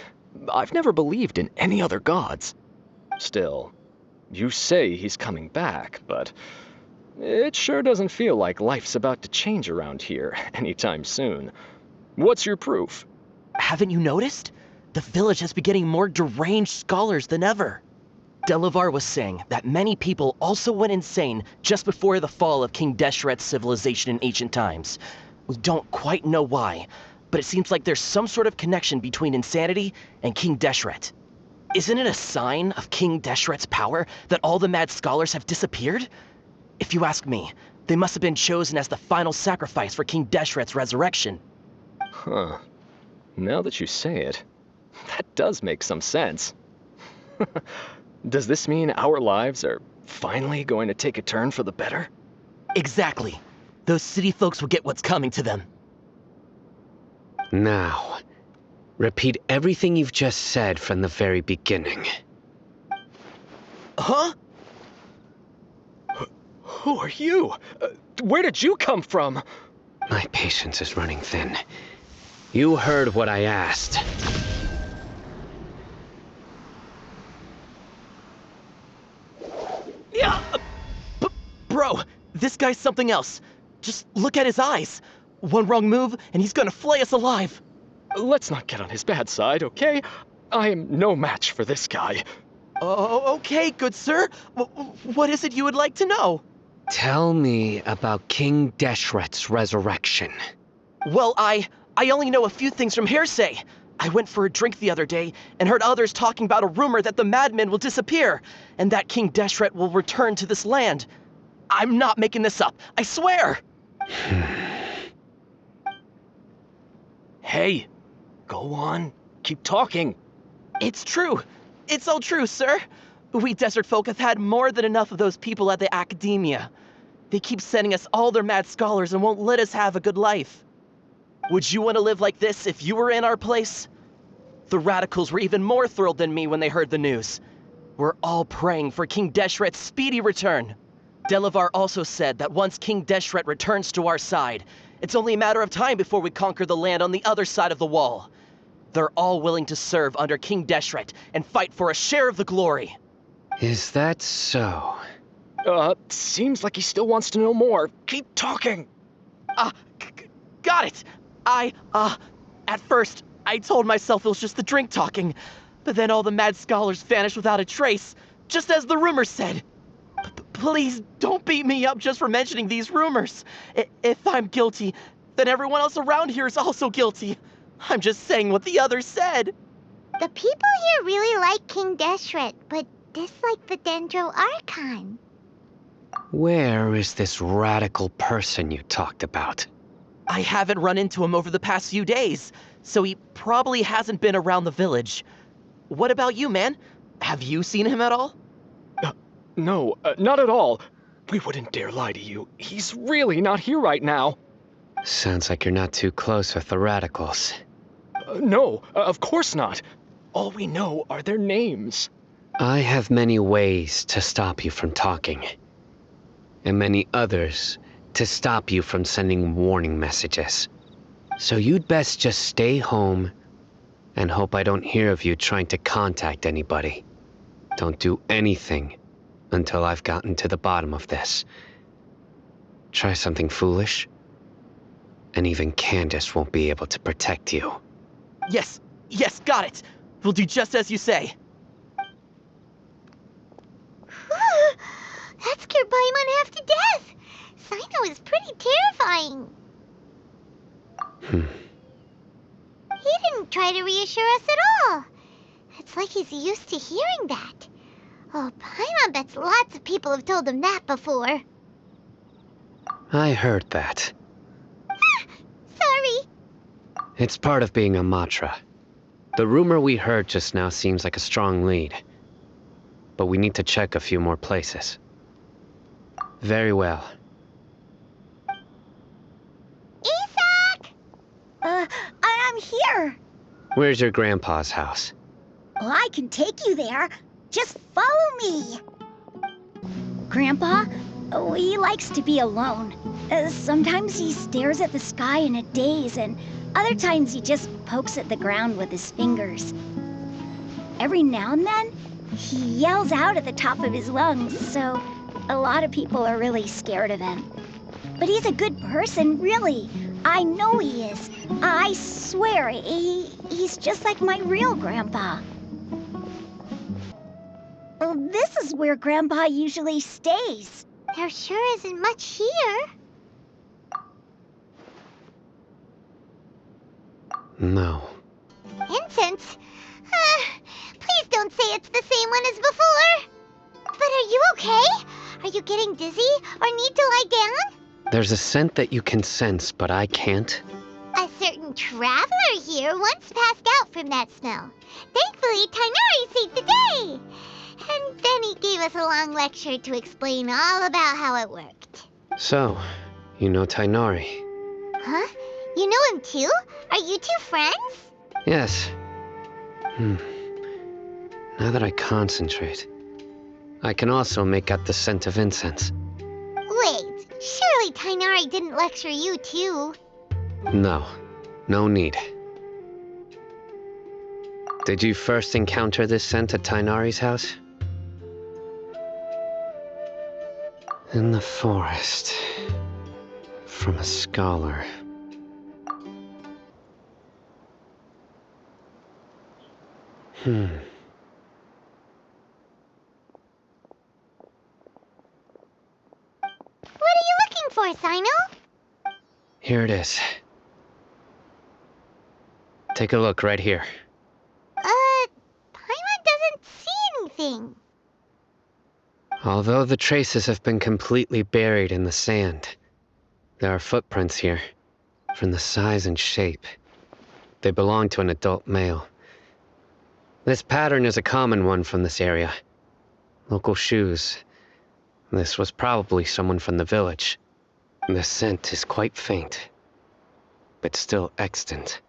I've never believed in any other gods. Still, you say he's coming back, but it sure doesn't feel like life's about to change around here anytime soon. What's your proof? Haven't you noticed? The village has been getting more deranged scholars than ever. Delavar was saying that many people also went insane just before the fall of King Deshret's civilization in ancient times. We don't quite know why, but it seems like there's some sort of connection between insanity and King Deshret. Isn't it a sign of King Deshret's power that all the mad scholars have disappeared? If you ask me, they must have been chosen as the final sacrifice for King Deshret's resurrection. Huh. Now that you say it, that does make some sense. Does this mean our lives are finally going to take a turn for the better? Exactly. Those city folks will get what's coming to them. Now, repeat everything you've just said from the very beginning. Huh? Who are you? Where did you come from? My patience is running thin. You heard what I asked. Yeah! Bro, this guy's something else. Just look at his eyes. One wrong move, and he's gonna flay us alive. Let's not get on his bad side, okay? I am no match for this guy. Oh, okay, good sir. What is it you would like to know? Tell me about King Deshret's resurrection. Well, I only know a few things from hearsay. I went for a drink the other day and heard others talking about a rumor that the madmen will disappear and that King Deshret will return to this land. I'm not making this up, I swear! Hey, go on. Keep talking. It's true. It's all true, sir. We desert folk have had more than enough of those people at the academia. They keep sending us all their mad scholars and won't let us have a good life. Would you want to live like this if you were in our place? The radicals were even more thrilled than me when they heard the news. We're all praying for King Deshret's speedy return. Delavar also said that once King Deshret returns to our side, it's only a matter of time before we conquer the land on the other side of the wall. They're all willing to serve under King Deshret and fight for a share of the glory. Is that so? Seems like he still wants to know more. Keep talking. Got it. At first, I told myself it was just the drink talking, but then all the mad scholars vanished without a trace, just as the rumors said. Please don't beat me up just for mentioning these rumors. If I'm guilty, then everyone else around here is also guilty. I'm just saying what the others said. The people here really like King Deshret, but dislike the Dendro Archon. Where is this radical person you talked about? I haven't run into him over the past few days, so he probably hasn't been around the village. What about you, man? Have you seen him at all? No, not at all. We wouldn't dare lie to you. He's really not here right now. Sounds like you're not too close with the radicals. No, of course not. All we know are their names. I have many ways to stop you from talking, and many others to stop you from sending warning messages. So you'd best just stay home and hope I don't hear of you trying to contact anybody. Don't do anything until I've gotten to the bottom of this. Try something foolish, and even Candace won't be able to protect you. Yes, got it. We'll do just as you say. That scared Paimon half to death. Sino is pretty terrifying. He didn't try to reassure us at all. It's like he's used to hearing that. Oh, Paimon bets lots of people have told him that before. I heard that. Sorry. It's part of being a Matra. The rumor we heard just now seems like a strong lead. But we need to check a few more places. Very well. Isak! I'm here. Where's your grandpa's house? Well, I can take you there. Just follow me. Grandpa, he likes to be alone. Sometimes he stares at the sky in a daze, and other times he just pokes at the ground with his fingers. Every now and then, he yells out at the top of his lungs, so a lot of people are really scared of him. But he's a good person, really. I know he is. I swear, he's just like my real grandpa. Well, this is where Grandpa usually stays. There sure isn't much here. No. Incense? Please don't say it's the same one as before. But are you okay? Are you getting dizzy or need to lie down? There's a scent that you can sense, but I can't. A certain traveler here once passed out from that smell. Thankfully, Tighnari saved the day. And then he gave us a long lecture to explain all about how it worked. So, you know Tighnari? Huh? You know him too? Are you two friends? Yes. Now that I concentrate, I can also make out the scent of incense. Wait, surely Tighnari didn't lecture you too? No. No need. Did you first encounter this scent at Tighnari's house? In the forest. From a scholar. What are you looking for, Sino? Here it is. Take a look right here. Paimon doesn't see anything. Although the traces have been completely buried in the sand, there are footprints here, from the size and shape. They belong to an adult male. This pattern is a common one from this area. Local shoes. This was probably someone from the village. The scent is quite faint, but still extant.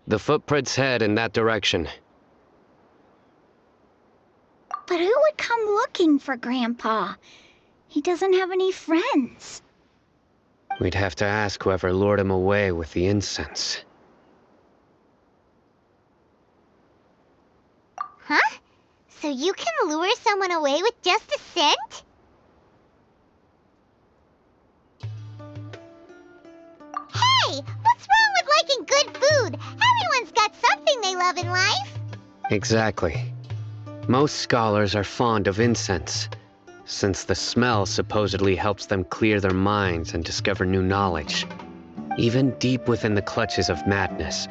The footprints head in that direction. But who would come looking for Grandpa? He doesn't have any friends. We'd have to ask whoever lured him away with the incense. Huh? So you can lure someone away with just a scent? Hey! What's wrong with liking good food? Everyone's got something they love in life. Exactly. Most scholars are fond of incense, since the smell supposedly helps them clear their minds and discover new knowledge. Even deep within the clutches of madness,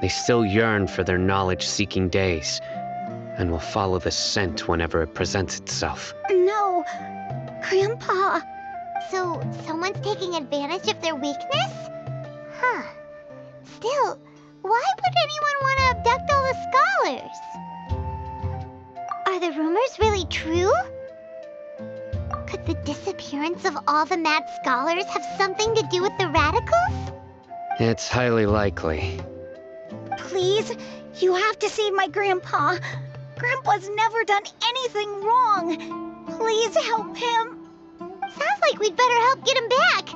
they still yearn for their knowledge-seeking days, and will follow the scent whenever it presents itself. No, Grandpa. So, someone's taking advantage of their weakness? Huh. Still, why would anyone want to abduct all the scholars? Are the rumors really true? Could the disappearance of all the mad scholars have something to do with the radicals? It's highly likely. Please, you have to save my Grandpa. Grandpa's never done anything wrong. Please help him. Sounds like we'd better help get him back.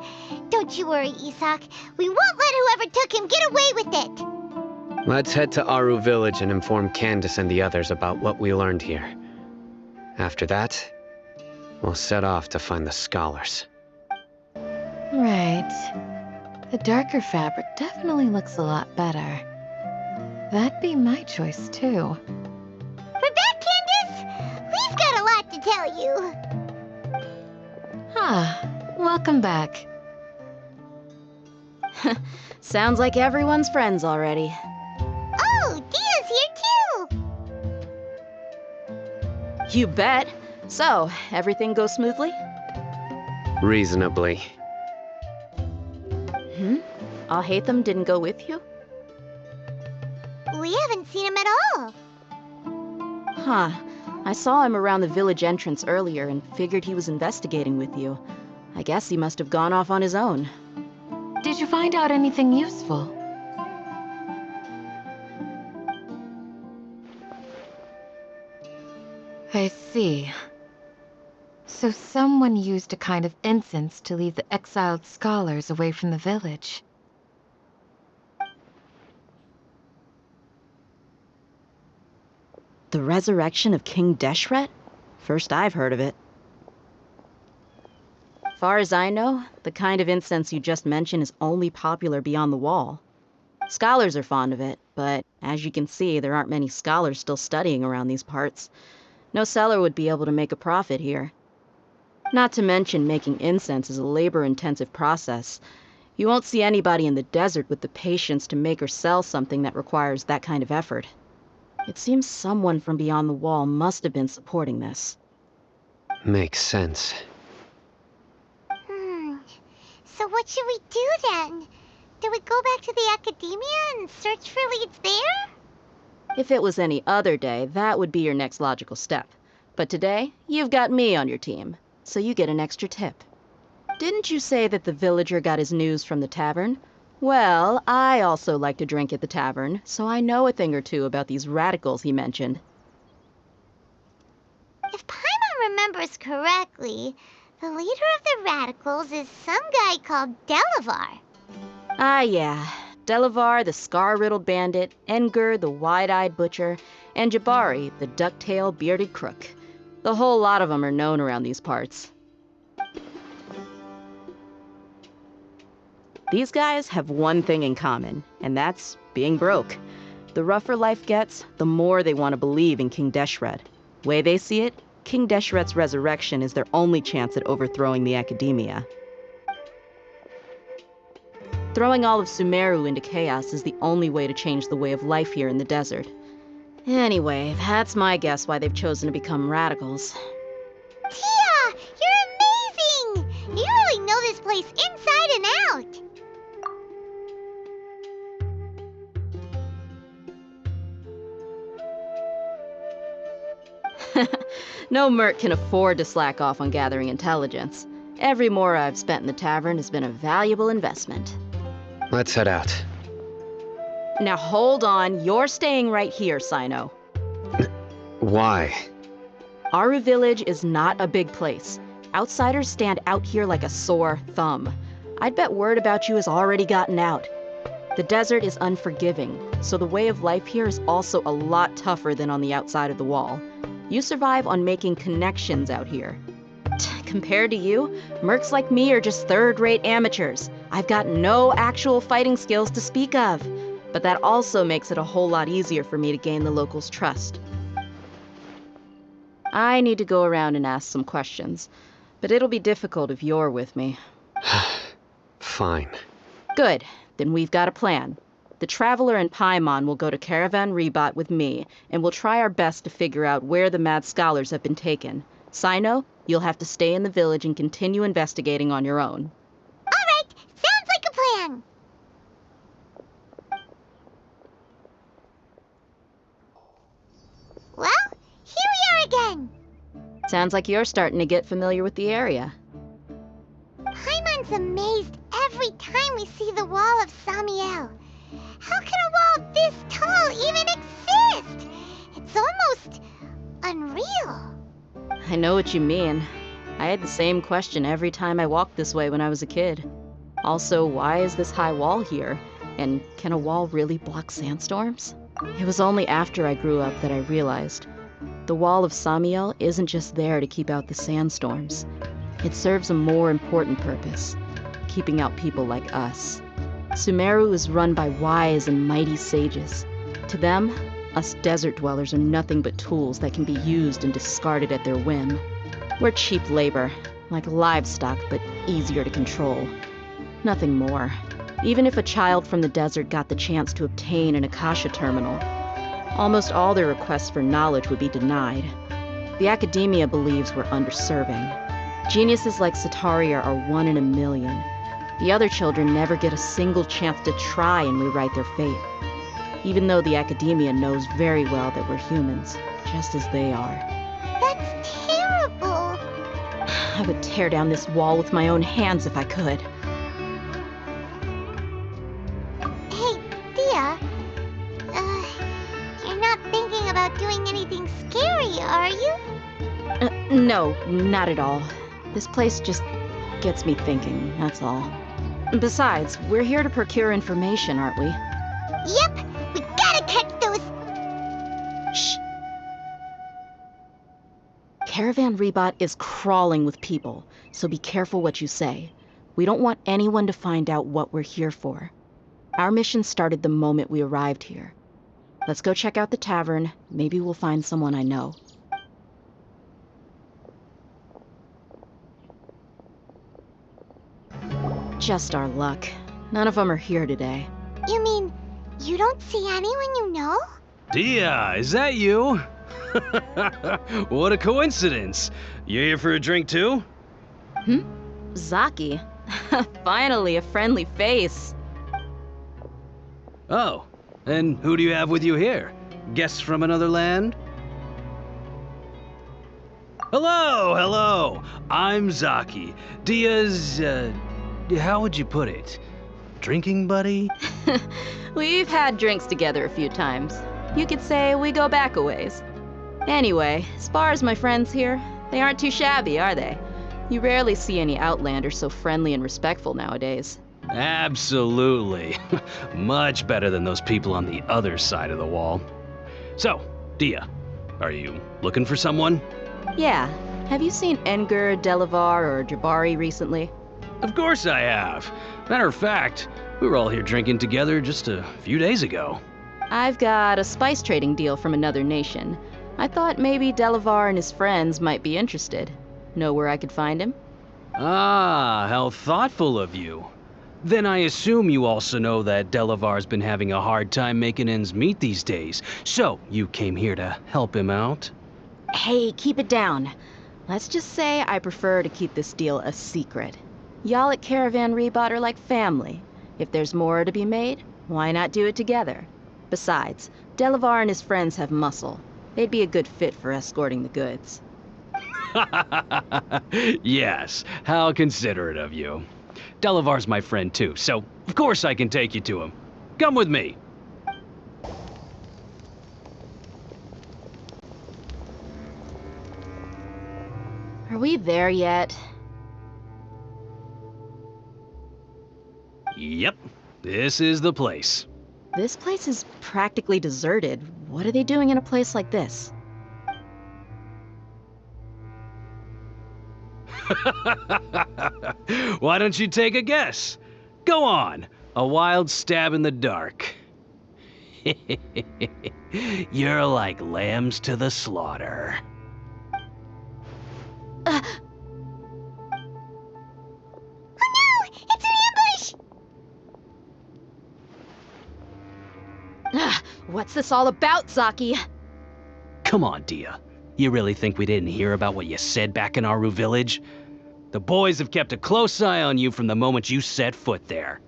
Don't you worry, Isak. We won't let whoever took him get away with it. Let's head to Aru Village and inform Candace and the others about what we learned here. After that, we'll set off to find the scholars. Right. The darker fabric definitely looks a lot better. That'd be my choice, too. We're back, Candace! We've got a lot to tell you. Welcome back. Sounds like everyone's friends already. Oh, Dia's here too! You bet. So, everything goes smoothly? Reasonably. Alhaitham didn't go with you? We haven't seen him at all. Huh. I saw him around the village entrance earlier and figured he was investigating with you. I guess he must have gone off on his own. Did you find out anything useful? I see. So someone used a kind of incense to lead the exiled scholars away from the village. The resurrection of King Deshret? First I've heard of it. Far as I know, the kind of incense you just mentioned is only popular beyond the wall. Scholars are fond of it, but as you can see, there aren't many scholars still studying around these parts. No seller would be able to make a profit here. Not to mention making incense is a labor-intensive process. You won't see anybody in the desert with the patience to make or sell something that requires that kind of effort. It seems someone from beyond the wall must have been supporting this. Makes sense. So what should we do then? Do we go back to the academia and search for leads there? If it was any other day, that would be your next logical step. But today, you've got me on your team, so you get an extra tip. Didn't you say that the villager got his news from the tavern? Well, I also like to drink at the tavern, so I know a thing or two about these radicals he mentioned. If Paimon remembers correctly, the leader of the radicals is some guy called Delavar. Ah, yeah. Delavar, the scar-riddled bandit, Engur, the wide-eyed butcher, and Jabari, the duck-tailed bearded crook. The whole lot of them are known around these parts. These guys have one thing in common, and that's being broke. The rougher life gets, the more they want to believe in King Deshret. Way they see it, King Deshret's resurrection is their only chance at overthrowing the academia. Throwing all of Sumeru into chaos is the only way to change the way of life here in the desert. Anyway, that's my guess why they've chosen to become radicals. Tia! You're amazing! You really know this place inside and out! No merc can afford to slack off on gathering intelligence. Every mora I've spent in the tavern has been a valuable investment. Let's head out. Now hold on, you're staying right here, Sino. Why? Aru Village is not a big place. Outsiders stand out here like a sore thumb. I'd bet word about you has already gotten out. The desert is unforgiving, so the way of life here is also a lot tougher than on the outside of the wall. You survive on making connections out here. Compared to you, mercs like me are just third-rate amateurs. I've got no actual fighting skills to speak of. But that also makes it a whole lot easier for me to gain the locals' trust. I need to go around and ask some questions, but it'll be difficult if you're with me. Fine. Good, then we've got a plan. The Traveler and Paimon will go to Caravan Rebat with me, and we'll try our best to figure out where the mad scholars have been taken. Sino, you'll have to stay in the village and continue investigating on your own. All right, sounds like a plan. Well, here we are again. Sounds like you're starting to get familiar with the area. Paimon's amazed every time we see the wall of Samiel. How can a wall this tall even exist? It's almost I know what you mean. I had the same question every time I walked this way when I was a kid. Also, why is this high wall here? And can a wall really block sandstorms? It was only after I grew up that I realized the Wall of Samiel isn't just there to keep out the sandstorms. It serves a more important purpose, keeping out people like us. Sumeru is run by wise and mighty sages. To them, us desert dwellers are nothing but tools that can be used and discarded at their whim. We're cheap labor, like livestock, but easier to control. Nothing more. Even if a child from the desert got the chance to obtain an Akasha terminal, almost all their requests for knowledge would be denied. The academia believes we're underserving. Geniuses like Sataria are 1 in a million. The other children never get a single chance to try and rewrite their fate. Even though the academia knows very well that we're humans, just as they are. That's terrible. I would tear down this wall with my own hands if I could. Hey, Thea. You're not thinking about doing anything scary, are you? No, not at all. This place just gets me thinking, that's all. Besides, we're here to procure information, aren't we? Yep, we gotta catch those. Shh. Caravan Rebot is crawling with people, so be careful what you say. We don't want anyone to find out what we're here for. Our mission started the moment we arrived here. Let's go check out the tavern. Maybe we'll find someone I know. Just our luck. None of them are here today. You mean, you don't see anyone you know? Dia, is that you? What a coincidence. You here for a drink too? Zaki. Finally, a friendly face. Oh, and who do you have with you here? Guests from another land? Hello. I'm Zaki. Dia's, how would you put it? Drinking buddy? We've had drinks together a few times. You could say we go back a ways. Anyway, as far as my friends here, they aren't too shabby, are they? You rarely see any Outlanders so friendly and respectful nowadays. Absolutely. Much better than those people on the other side of the wall. So, Dia, are you looking for someone? Yeah. Have you seen Enger, Delavar, or Jabari recently? Of course I have. Matter of fact, we were all here drinking together just a few days ago. I've got a spice trading deal from another nation. I thought maybe Delavar and his friends might be interested. Know where I could find him? Ah, how thoughtful of you. Then I assume you also know that Delavar's been having a hard time making ends meet these days, so you came here to help him out? Hey, keep it down. Let's just say I prefer to keep this deal a secret. Y'all at Caravan Rebot are like family. If there's more to be made, why not do it together? Besides, Delavar and his friends have muscle. They'd be a good fit for escorting the goods. Yes, how considerate of you. Delavar's my friend too, so of course I can take you to him. Come with me. Are we there yet? Yep, this is the place. This place is practically deserted. What are they doing in a place like this? Why don't you take a guess? Go on, a wild stab in the dark. You're like lambs to the slaughter. Oh no! It's an ambush! What's this all about, Zaki? Come on, Dia. You really think we didn't hear about what you said back in Aru village? The boys have kept a close eye on you from the moment you set foot there.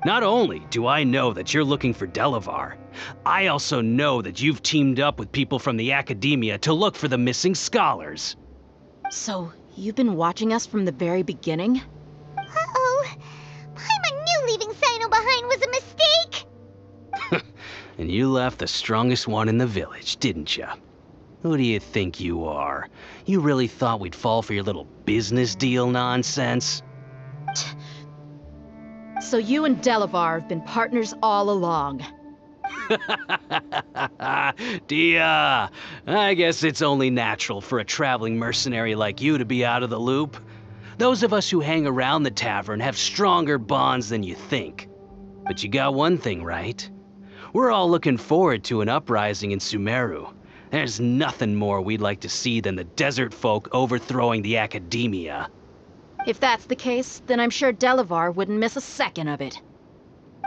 Not only do I know that you're looking for Delavar, I also know that you've teamed up with people from the academia to look for the missing scholars. So, you've been watching us from the very beginning? Uh-oh. Paimon knew leaving Sino behind was a mistake! And you left the strongest one in the village, didn't you? Who do you think you are? You really thought we'd fall for your little business deal nonsense? So you and Delavar have been partners all along. Dia, I guess it's only natural for a traveling mercenary like you to be out of the loop. Those of us who hang around the tavern have stronger bonds than you think. But you got one thing right. We're all looking forward to an uprising in Sumeru. There's nothing more we'd like to see than the desert folk overthrowing the academia. If that's the case, then I'm sure Delavar wouldn't miss a second of it.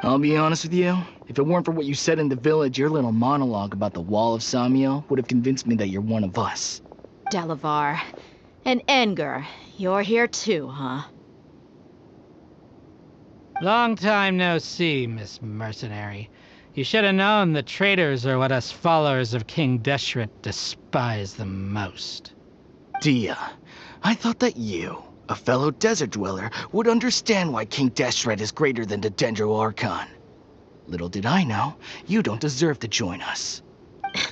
I'll be honest with you, if it weren't for what you said in the village, your little monologue about the Wall of Samiel would have convinced me that you're one of us. Delavar. And Engar, you're here too, huh? Long time no see, Miss Mercenary. You should have known the traitors are what us followers of King Deshret despise the most. Dia, I thought that you, a fellow desert dweller, would understand why King Deshret is greater than the Dendro Archon. Little did I know, you don't deserve to join us.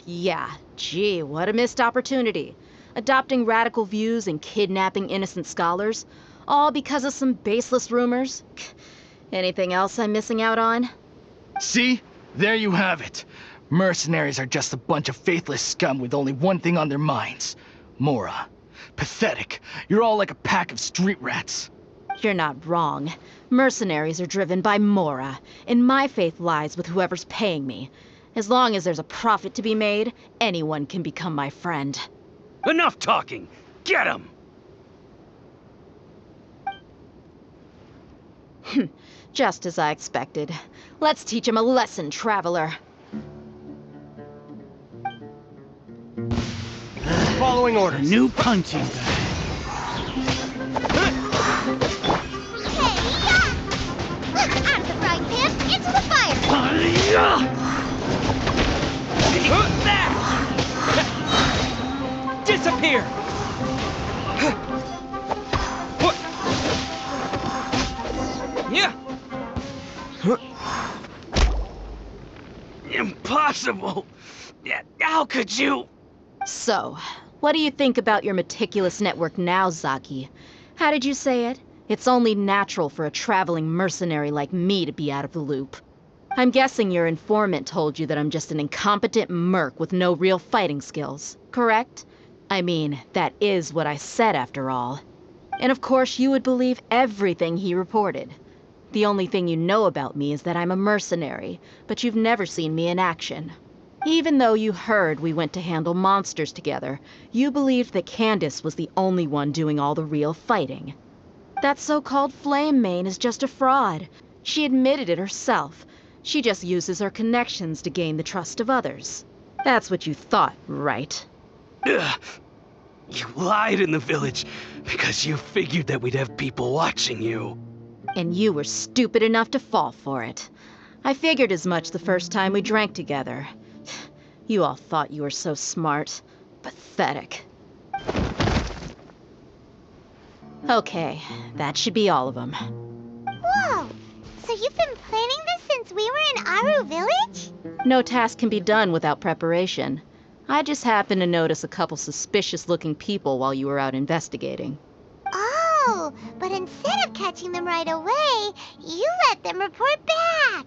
Yeah, gee, what a missed opportunity. Adopting radical views and kidnapping innocent scholars, all because of some baseless rumors. Anything else I'm missing out on? See? There you have it. Mercenaries are just a bunch of faithless scum with only one thing on their minds. Mora. Pathetic. You're all like a pack of street rats. You're not wrong. Mercenaries are driven by Mora, and my faith lies with whoever's paying me. As long as there's a profit to be made, anyone can become my friend. Enough talking! Get him! Just as I expected. Let's teach him a lesson, traveler. Following orders. New punching bag. Out of the frying pan, into the fire! Disappear! Yeah. Impossible! How could you? So, what do you think about your meticulous network now, Zaki? How did you say it? It's only natural for a traveling mercenary like me to be out of the loop. I'm guessing your informant told you that I'm just an incompetent merc with no real fighting skills, correct? I mean, that is what I said after all. And of course you would believe everything he reported. The only thing you know about me is that I'm a mercenary, but you've never seen me in action. Even though you heard we went to handle monsters together, you believed that Candace was the only one doing all the real fighting. That so-called Flame Mane is just a fraud. She admitted it herself. She just uses her connections to gain the trust of others. That's what you thought, right? Ugh. You lied in the village because you figured that we'd have people watching you. And you were stupid enough to fall for it. I figured as much the first time we drank together. You all thought you were so smart. Pathetic. Okay, that should be all of them. Whoa! So you've been planning this since we were in Aru Village? No task can be done without preparation. I just happened to notice a couple suspicious-looking people while you were out investigating. Oh, but instead of catching them right away, you let them report back.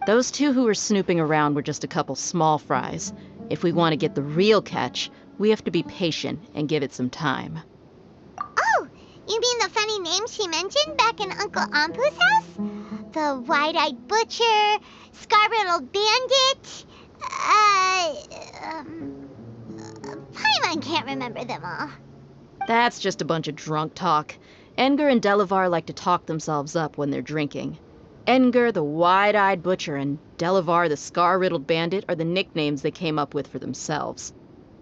Those two who were snooping around were just a couple small fries. If we want to get the real catch, we have to be patient and give it some time. Oh, you mean the funny name she mentioned back in Uncle Ampu's house? The wide-eyed butcher, scar-riddled bandit, Paimon can't remember them all. That's just a bunch of drunk talk. Engar and Delavar like to talk themselves up when they're drinking. Engar, the wide-eyed butcher, and Delavar, the scar-riddled bandit, are the nicknames they came up with for themselves.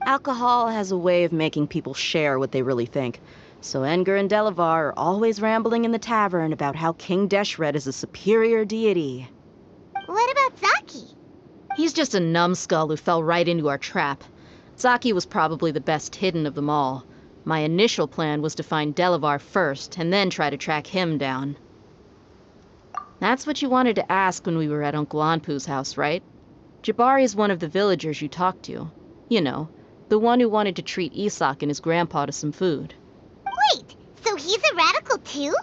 Alcohol has a way of making people share what they really think. So Engar and Delavar are always rambling in the tavern about how King Deshret is a superior deity. What about Zaki? He's just a numbskull who fell right into our trap. Zaki was probably the best hidden of them all. My initial plan was to find Delavar first, and then try to track him down. That's what you wanted to ask when we were at Uncle Anpu's house, right? Jabari is one of the villagers you talked to. You know, The one who wanted to treat Isak and his grandpa to some food. Wait, so he's a radical too?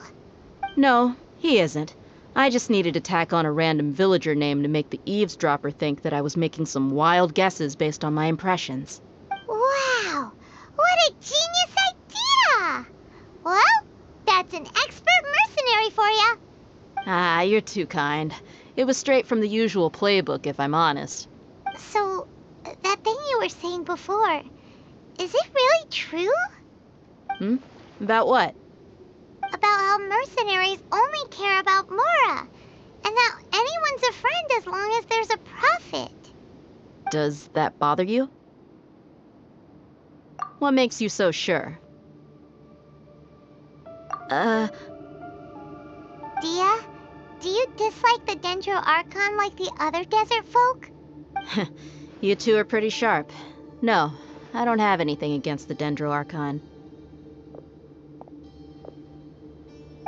No, he isn't. I just needed to tack on a random villager name to make the eavesdropper think that I was making some wild guesses based on my impressions. Wow, what a genius idea! Well, that's an expert mercenary for ya. Ah, you're too kind. It was straight from the usual playbook, if I'm honest. So, that thing you were saying before, is it really true? About what? About how mercenaries only care about Mora, and that anyone's a friend as long as there's a profit. Does that bother you? What makes you so sure? Dia, do you dislike the Dendro Archon like the other desert folk? You two are pretty sharp. No, I don't have anything against the Dendro Archon.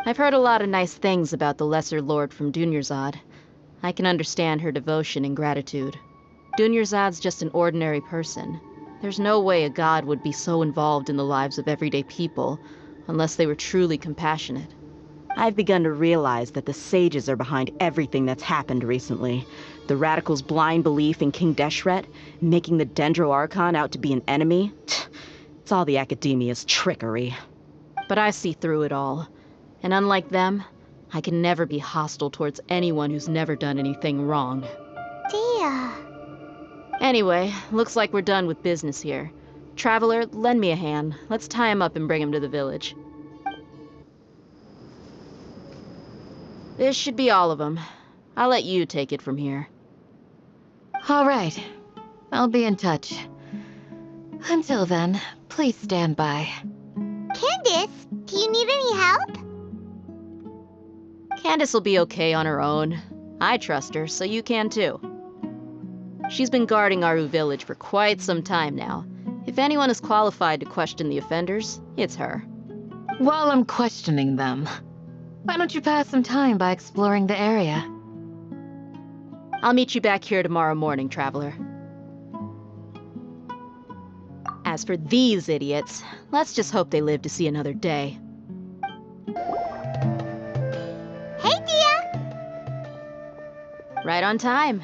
I've heard a lot of nice things about the Lesser Lord from Dunyarzad. I can understand her devotion and gratitude. Dunyarzad's just an ordinary person. There's no way a god would be so involved in the lives of everyday people, unless they were truly compassionate. I've begun to realize that the sages are behind everything that's happened recently. The radicals' blind belief in King Deshret, making the Dendro Archon out to be an enemy. It's all the Academia's trickery. But I see through it all. And unlike them, I can never be hostile towards anyone who's never done anything wrong. Dia. Anyway, looks like we're done with business here. Traveler, lend me a hand. Let's tie him up and bring him to the village. This should be all of them. I'll let you take it from here. All right. I'll be in touch. Until then, please stand by. Candace, do you need any help? Candace will be okay on her own. I trust her, so you can too. She's been guarding Aru village for quite some time now. If anyone is qualified to question the offenders, it's her. While I'm questioning them, why don't you pass some time by exploring the area? I'll meet you back here tomorrow morning, Traveler. As for these idiots, let's just hope they live to see another day. Hey, Dia! Right on time.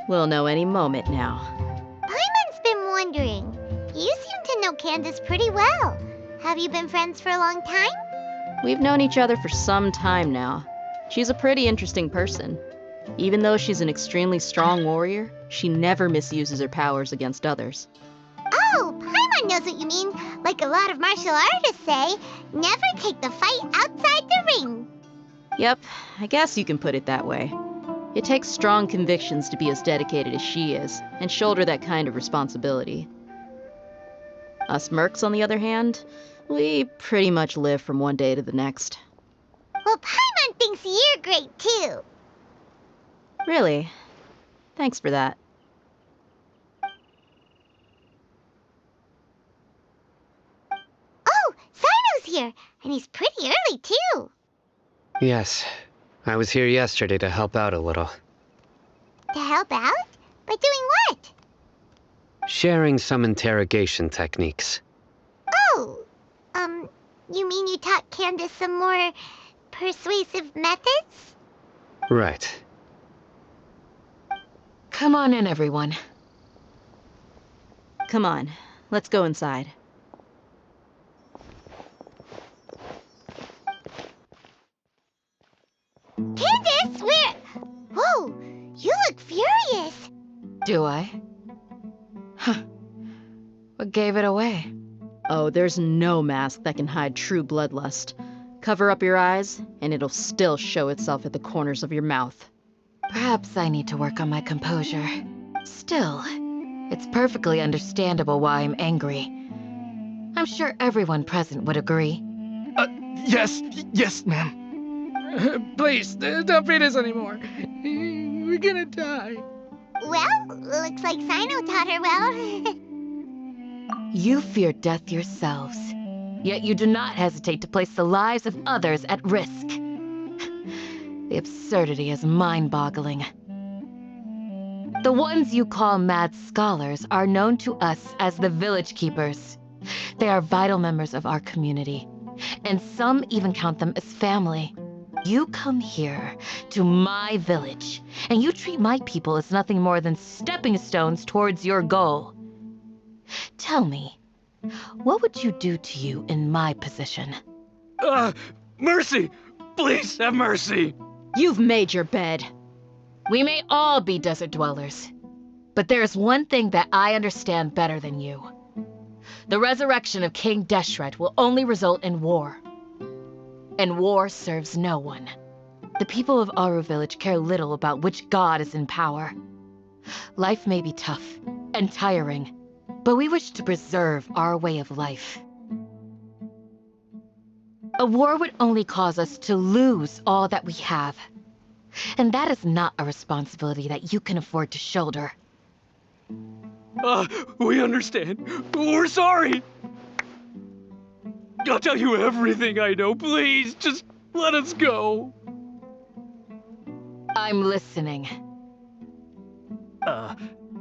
We'll know any moment now. Paimon's been wondering. You seem to know Candace pretty well. Have you been friends for a long time? We've known each other for some time now. She's a pretty interesting person. Even though she's an extremely strong warrior, she never misuses her powers against others. Oh, Paimon knows what you mean. Like a lot of martial artists say, never take the fight outside the ring. Yep, I guess you can put it that way. It takes strong convictions to be as dedicated as she is, and shoulder that kind of responsibility. Us mercs, on the other hand, we pretty much live from one day to the next. Well, Paimon thinks you're great too. Really? Thanks for that. Oh, Sino's here, and he's pretty early too. Yes, I was here yesterday to help out a little. To help out? By doing what? Sharing some interrogation techniques. Oh, you mean you taught Candace some more persuasive methods? Right. Come on in, everyone. Come on, let's go inside. Candace, where? Whoa, you look furious. Do I? Huh. What gave it away? Oh, there's no mask that can hide true bloodlust. Cover up your eyes, and it'll still show itself at the corners of your mouth. Perhaps I need to work on my composure. Still, it's perfectly understandable why I'm angry. I'm sure everyone present would agree. Yes, ma'am. Please, don't beat us anymore. We're gonna die. Well, looks like Sino taught her well. You fear death yourselves, yet you do not hesitate to place the lives of others at risk. The absurdity is mind-boggling. The ones you call mad scholars are known to us as the Village Keepers. They are vital members of our community, and some even count them as family. You come here, to my village, and you treat my people as nothing more than stepping stones towards your goal. Tell me, what would you do to you in my position? Mercy! Please have mercy! You've made your bed. We may all be desert dwellers, but there's one thing that I understand better than you. The resurrection of King Deshret will only result in war. And war serves no one. The people of Aru Village care little about which god is in power. Life may be tough and tiring, but we wish to preserve our way of life. A war would only cause us to lose all that we have. And that is not a responsibility that you can afford to shoulder. We understand. We're sorry. I'll tell you everything I know. Please, just let us go. I'm listening.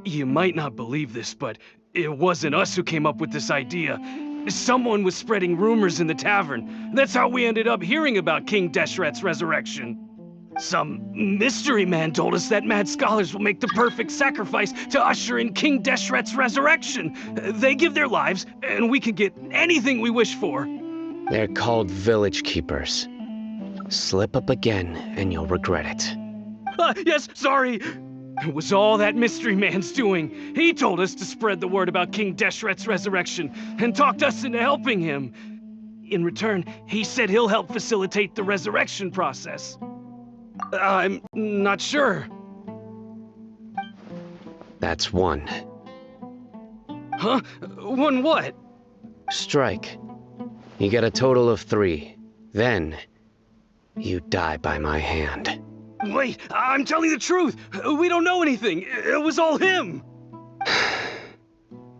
You might not believe this, but it wasn't us who came up with this idea. Someone was spreading rumors in the tavern. That's how we ended up hearing about King Deshret's resurrection. Some mystery man told us that mad scholars will make the perfect sacrifice to usher in King Deshret's resurrection. They give their lives, and we can get anything we wish for. They're called Village Keepers. Slip up again, and you'll regret it. Yes, sorry. It was all that mystery man's doing. He told us to spread the word about King Deshret's resurrection, and talked us into helping him. In return, he said he'll help facilitate the resurrection process. I'm not sure. That's one. Huh? One what? Strike. You get a total of 3. Then, you die by my hand. Wait, I'm telling the truth. We don't know anything. It was all him.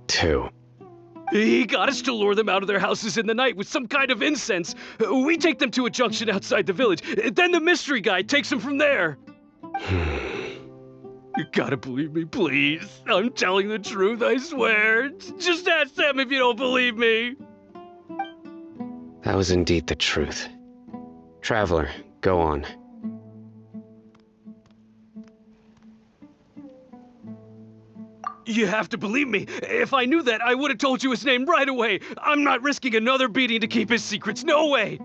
2. He got us to lure them out of their houses in the night with some kind of incense. We take them to a junction outside the village. Then the mystery guy takes them from there. You gotta believe me, please. I'm telling the truth, I swear. Just ask them if you don't believe me. That was indeed the truth. Traveler, go on. You have to believe me. If I knew that, I would have told you his name right away. I'm not risking another beating to keep his secrets. No way.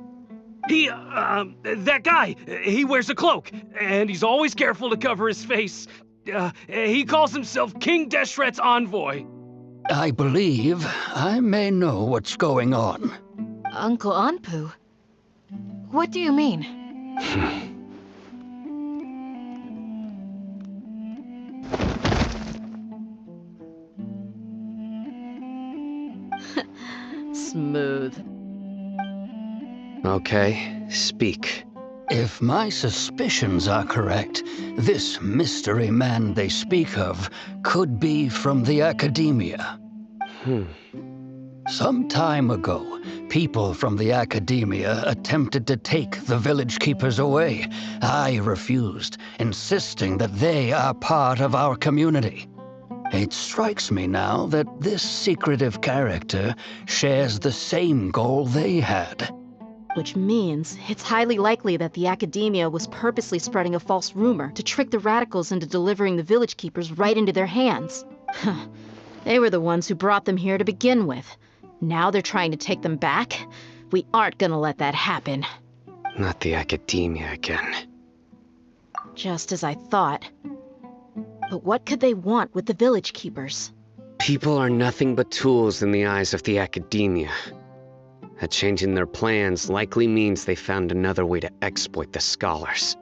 That guy, he wears a cloak, and he's always careful to cover his face. He calls himself King Deshret's envoy. I believe I may know what's going on. Uncle Anpu? What do you mean? Smooth. Okay, speak. If my suspicions are correct, this mystery man they speak of could be from the Academia. Some time ago, people from the Academia attempted to take the Village Keepers away. I refused, insisting that they are part of our community. It strikes me now that this secretive character shares the same goal they had. Which means it's highly likely that the Academia was purposely spreading a false rumor to trick the radicals into delivering the Village Keepers right into their hands. They were the ones who brought them here to begin with. Now they're trying to take them back? We aren't gonna let that happen. Not the Academia again. Just as I thought. But what could they want with the Village Keepers? People are nothing but tools in the eyes of the Academia. A change in their plans likely means they found another way to exploit the scholars.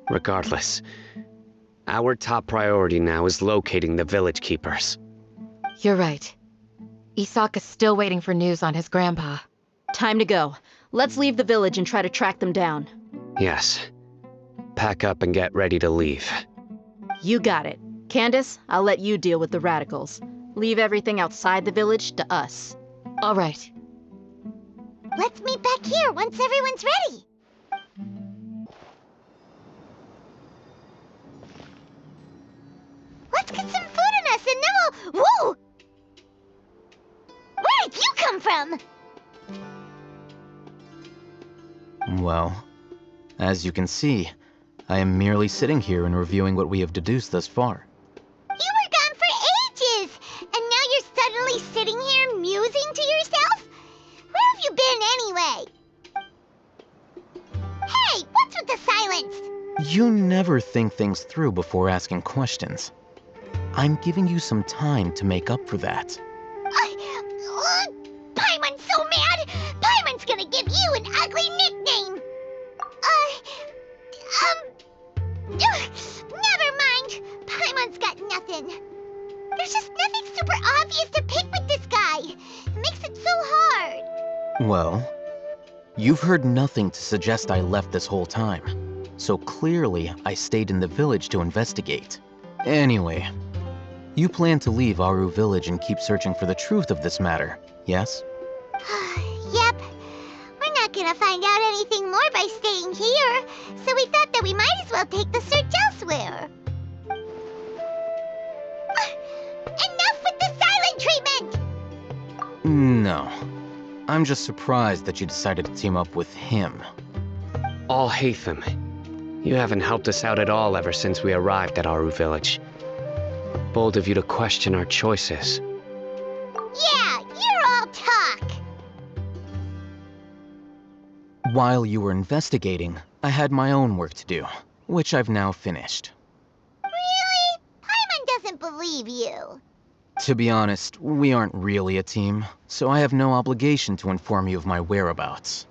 Regardless, our top priority now is locating the Village Keepers. You're right. Isak is still waiting for news on his grandpa. Time to go. Let's leave the village and try to track them down. Yes. Pack up and get ready to leave. You got it. Candace, I'll let you deal with the radicals. Leave everything outside the village to us. All right. Let's meet back here once everyone's ready. get some food in us and then we'll... Whoa! Where did you come from? Well, as you can see, I am merely sitting here and reviewing what we have deduced thus far. You were gone for ages, and now you're suddenly sitting here musing to yourself? Where have you been anyway? Hey, what's with the silence? You never think things through before asking questions. I'm giving you some time to make up for that. Paimon's so mad! Paimon's gonna give you an ugly nickname! Never mind! Paimon's got nothing. There's just nothing super obvious to pick with this guy. It makes it so hard. Well, you've heard nothing to suggest I left this whole time. So clearly, I stayed in the village to investigate. Anyway, you plan to leave Aru Village and keep searching for the truth of this matter, yes? Yep. We're not gonna find out anything more by staying here, so we thought that we might as well take the search elsewhere. Enough with the silent treatment! No. I'm just surprised that you decided to team up with him. Alhaitham, you haven't helped us out at all ever since we arrived at Aru Village. Bold of you to question our choices. Yeah, you're all talk! While you were investigating, I had my own work to do, which I've now finished. Really? Paimon doesn't believe you. To be honest, we aren't really a team, so I have no obligation to inform you of my whereabouts.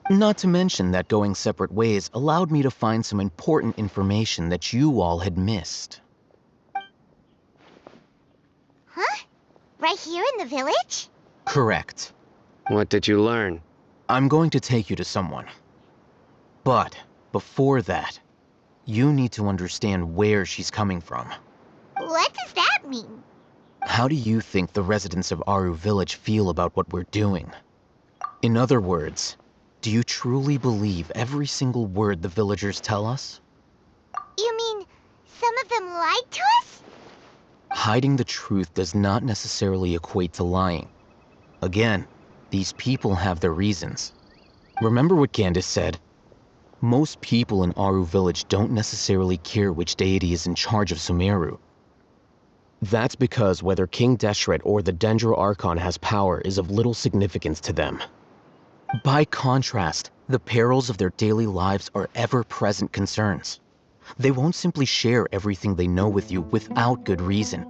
Not to mention that going separate ways allowed me to find some important information that you all had missed. Huh? Right here in the village? Correct. What did you learn? I'm going to take you to someone. But before that, you need to understand where she's coming from. What does that mean? How do you think the residents of Aru Village feel about what we're doing? In other words, do you truly believe every single word the villagers tell us? You mean, some of them lied to us? Hiding the truth does not necessarily equate to lying. Again, these people have their reasons. Remember what Candace said? Most people in Aru Village don't necessarily care which deity is in charge of Sumeru. That's because whether King Deshret or the Dendro Archon has power is of little significance to them. By contrast, the perils of their daily lives are ever-present concerns. They won't simply share everything they know with you without good reason.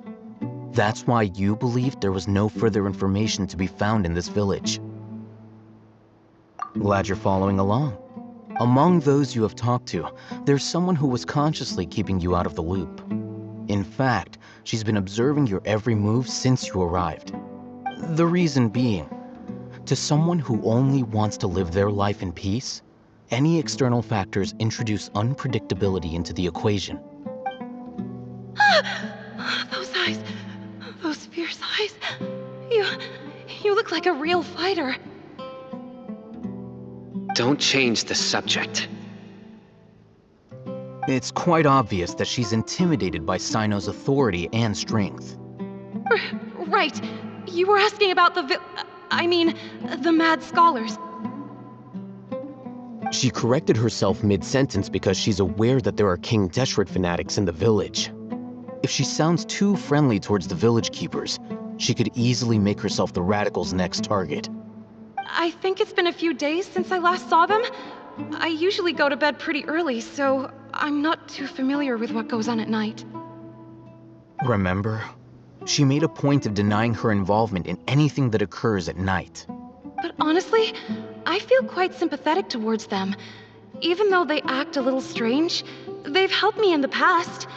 That's why you believed there was no further information to be found in this village. Glad you're following along. Among those you have talked to, there's someone who was consciously keeping you out of the loop. In fact, she's been observing your every move since you arrived. The reason being, to someone who only wants to live their life in peace, any external factors introduce unpredictability into the equation. Those eyes, those fierce eyes. You look like a real fighter. Don't change the subject. It's quite obvious that she's intimidated by Sino's authority and strength. Right. You were asking about the Mad Scholars. She corrected herself mid-sentence because she's aware that there are King Deshret fanatics in the village. If she sounds too friendly towards the village keepers, she could easily make herself the radicals' next target. I think it's been a few days since I last saw them. I usually go to bed pretty early, so I'm not too familiar with what goes on at night. Remember? She made a point of denying her involvement in anything that occurs at night. But honestly, I feel quite sympathetic towards them. Even though they act a little strange, they've helped me in the past.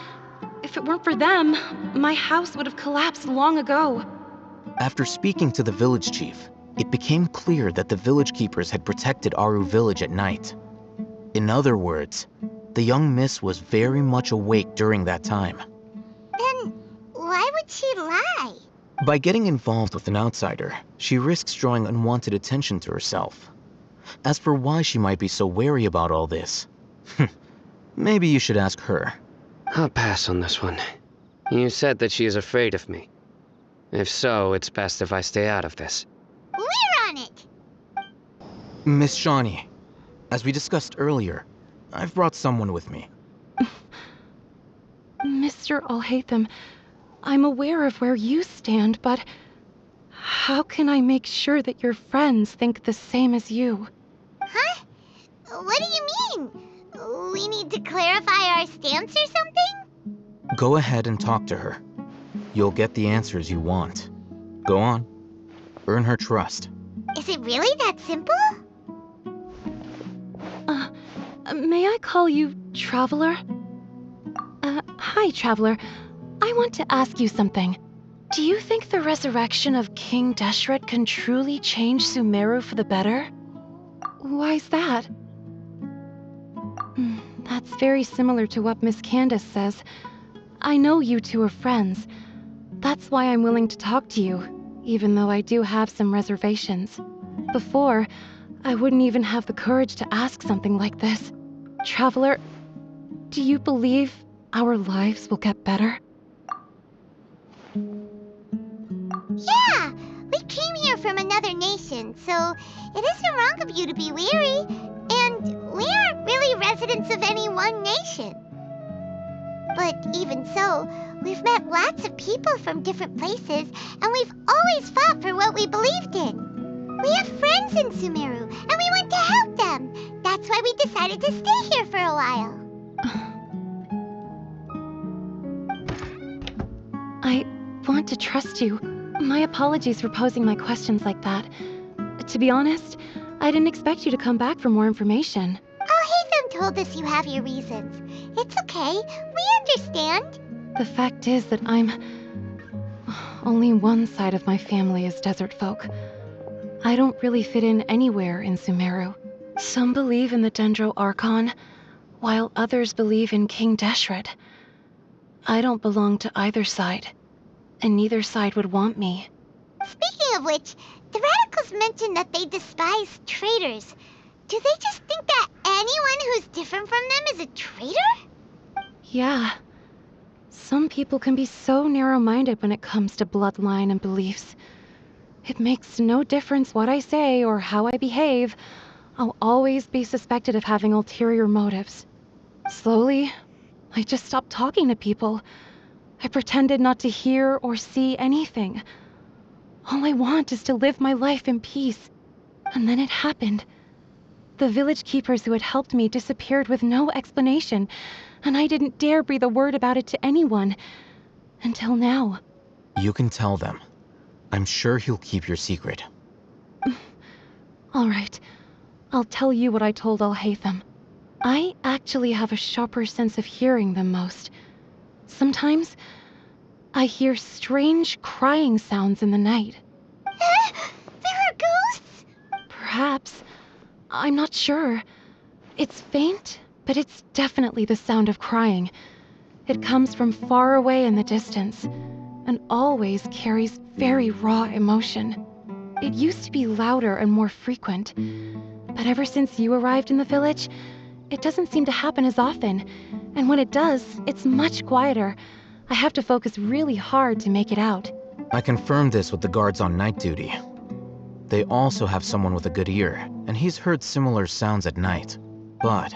If it weren't for them, my house would have collapsed long ago. After speaking to the village chief, it became clear that the village keepers had protected Aru Village at night. In other words, the young miss was very much awake during that time. Then, why would she lie? By getting involved with an outsider, she risks drawing unwanted attention to herself. As for why she might be so wary about all this, maybe you should ask her. I'll pass on this one. You said that she is afraid of me. If so, it's best if I stay out of this. We're on it! Miss Shawnee, as we discussed earlier, I've brought someone with me. Mr. Alhaitham, I'm aware of where you stand, but how can I make sure that your friends think the same as you? Huh? What do you mean? We need to clarify our stance or something? Go ahead and talk to her. You'll get the answers you want. Go on. Earn her trust. Is it really that simple? May I call you Traveler? Hi, Traveler. I want to ask you something. Do you think the resurrection of King Deshret can truly change Sumeru for the better? Why's that? That's very similar to what Miss Candace says. I know you two are friends. That's why I'm willing to talk to you, even though I do have some reservations. Before, I wouldn't even have the courage to ask something like this. Traveler, do you believe our lives will get better? Yeah! We came here from another nation, so it isn't wrong of you to be weary. And we aren't really residents of any one nation. But even so, we've met lots of people from different places, and we've always fought for what we believed in. We have friends in Sumeru, and we want to help them. That's why we decided to stay here for a while. I want to trust you. My apologies for posing my questions like that. To be honest, I didn't expect you to come back for more information. Alhaitham told us you have your reasons. It's okay. We understand. The fact is that only one side of my family is desert folk. I don't really fit in anywhere in Sumeru. Some believe in the Dendro Archon, while others believe in King Deshret. I don't belong to either side, and neither side would want me. Speaking of which, the radicals mentioned that they despise traitors. Do they just think that anyone who's different from them is a traitor? Yeah. Some people can be so narrow-minded when it comes to bloodline and beliefs. It makes no difference what I say or how I behave. I'll always be suspected of having ulterior motives. Slowly, I just stopped talking to people. I pretended not to hear or see anything. All I want is to live my life in peace. And then it happened. The village keepers who had helped me disappeared with no explanation, and I didn't dare breathe a word about it to anyone. Until now. You can tell them. I'm sure he'll keep your secret. All right. I'll tell you what I told Alhaitham. I actually have a sharper sense of hearing than most. Sometimes, I hear strange crying sounds in the night. There are ghosts? Perhaps. I'm not sure. It's faint, but it's definitely the sound of crying. It comes from far away in the distance, and always carries very raw emotion. It used to be louder and more frequent, but ever since you arrived in the village, it doesn't seem to happen as often, and when it does, it's much quieter. I have to focus really hard to make it out. I confirmed this with the guards on night duty. They also have someone with a good ear, and he's heard similar sounds at night. But,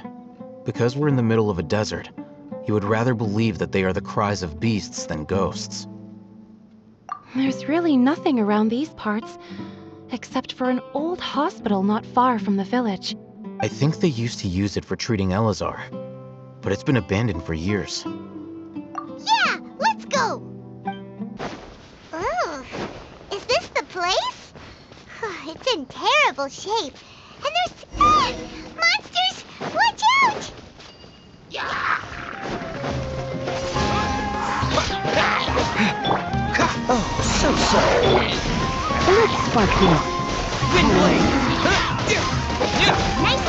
because we're in the middle of a desert, he would rather believe that they are the cries of beasts than ghosts. There's really nothing around these parts, except for an old hospital not far from the village. I think they used to use it for treating Elazar, but it's been abandoned for years. Yeah, let's go! Ugh, is this the place? It's in terrible shape. And there's... monsters! Watch out! Oh, so sorry. Let's spark this. Windblade! Nice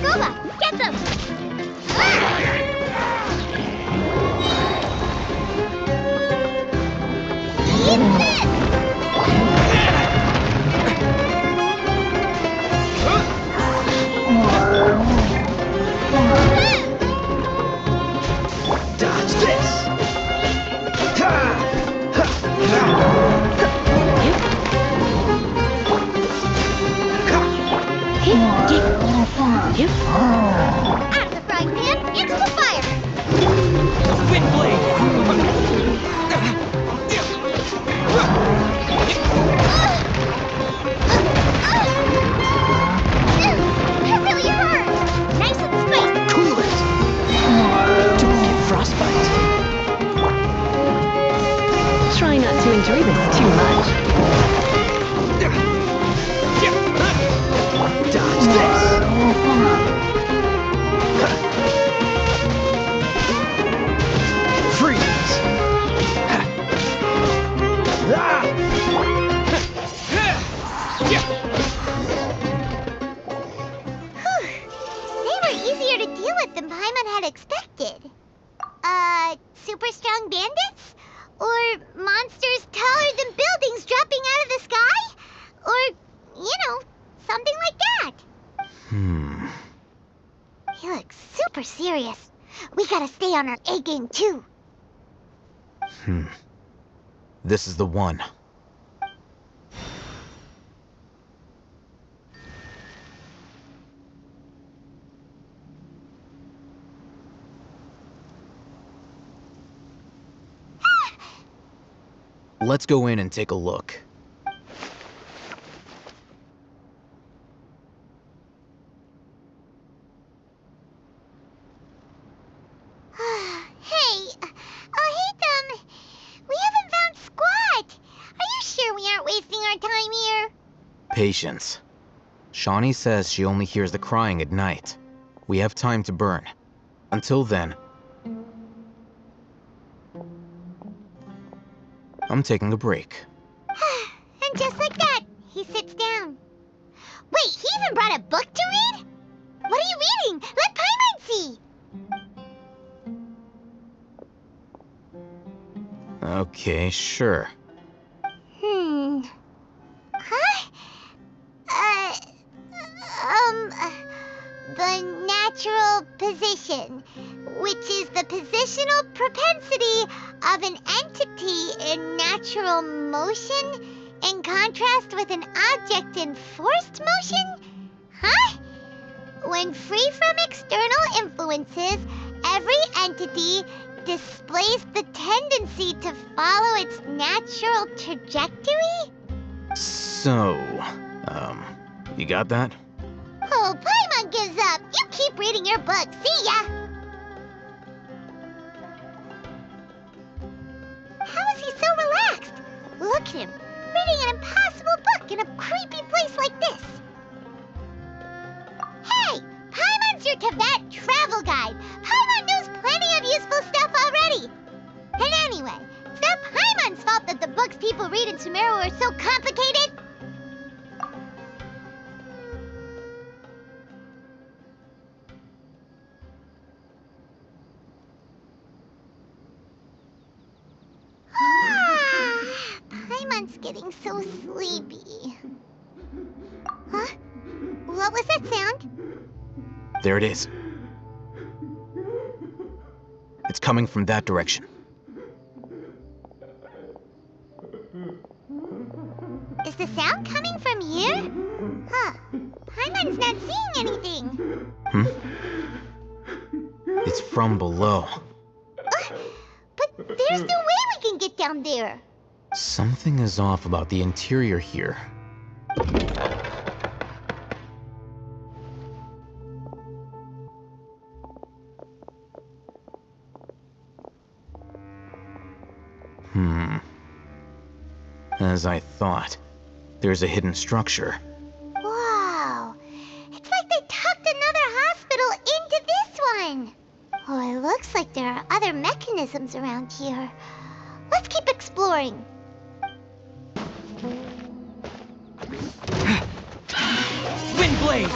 Roba, get them! Out of the frying pan, into the fire! Windblade! It really hurts! Nice and straight! Cool it! Don't get frostbite. Try not to enjoy this too much. Dodge this! Freeze! They were easier to deal with than Paimon had expected. Super strong bandits? Or monsters taller than buildings dropping out of the sky? Or, something like that. He looks super serious. We gotta stay on our A game too. This is the one. Let's go in and take a look. Hey, Hatham, we haven't found squat. Are you sure we aren't wasting our time here? Patience. Shawnee says she only hears the crying at night. We have time to burn. Until then, I'm taking a break. And just like that, he sits down. Wait, he even brought a book to read? What are you reading? Let Paimon see! Okay, sure. The natural position, which is the positional propensity of an entity in natural motion in contrast with an object in forced motion? Huh? When free from external influences, every entity displays the tendency to follow its natural trajectory? So, you got that? Oh, Paimon gives up. You keep reading your book. See ya! How is he so relaxed? Look at him, reading an impossible book in a creepy place like this. Hey! Paimon's your Tibet travel guide. Paimon knows plenty of useful stuff already. And anyway, it's not Paimon's fault that the books people read in Sumeru are so complicated. Paimon's getting so sleepy. Huh? What was that sound? There it is. It's coming from that direction. Is the sound coming from here? Huh. Paimon's not seeing anything. It's from below. But there's no way we can get down there. Something is off about the interior here. As I thought, there's a hidden structure. Wow. It's like they tucked another hospital into this one. Oh, it looks like there are other mechanisms around here. Let's keep exploring. Windblade!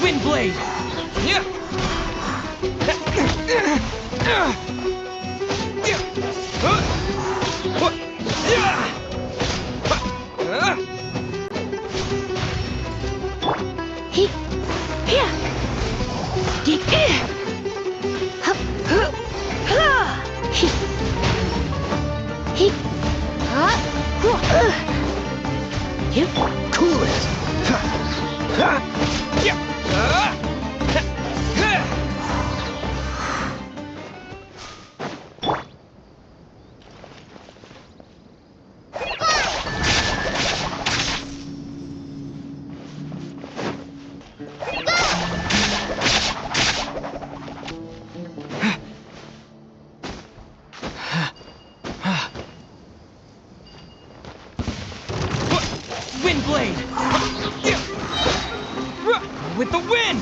Windblade! blade! With the wind!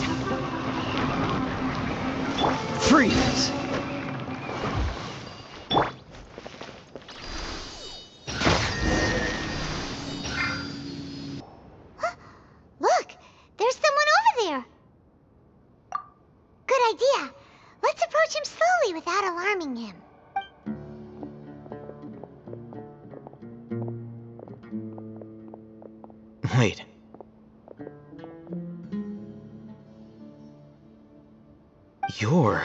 Freeze! Look! There's someone over there! Good idea. Let's approach him slowly without alarming him. Wait. You're...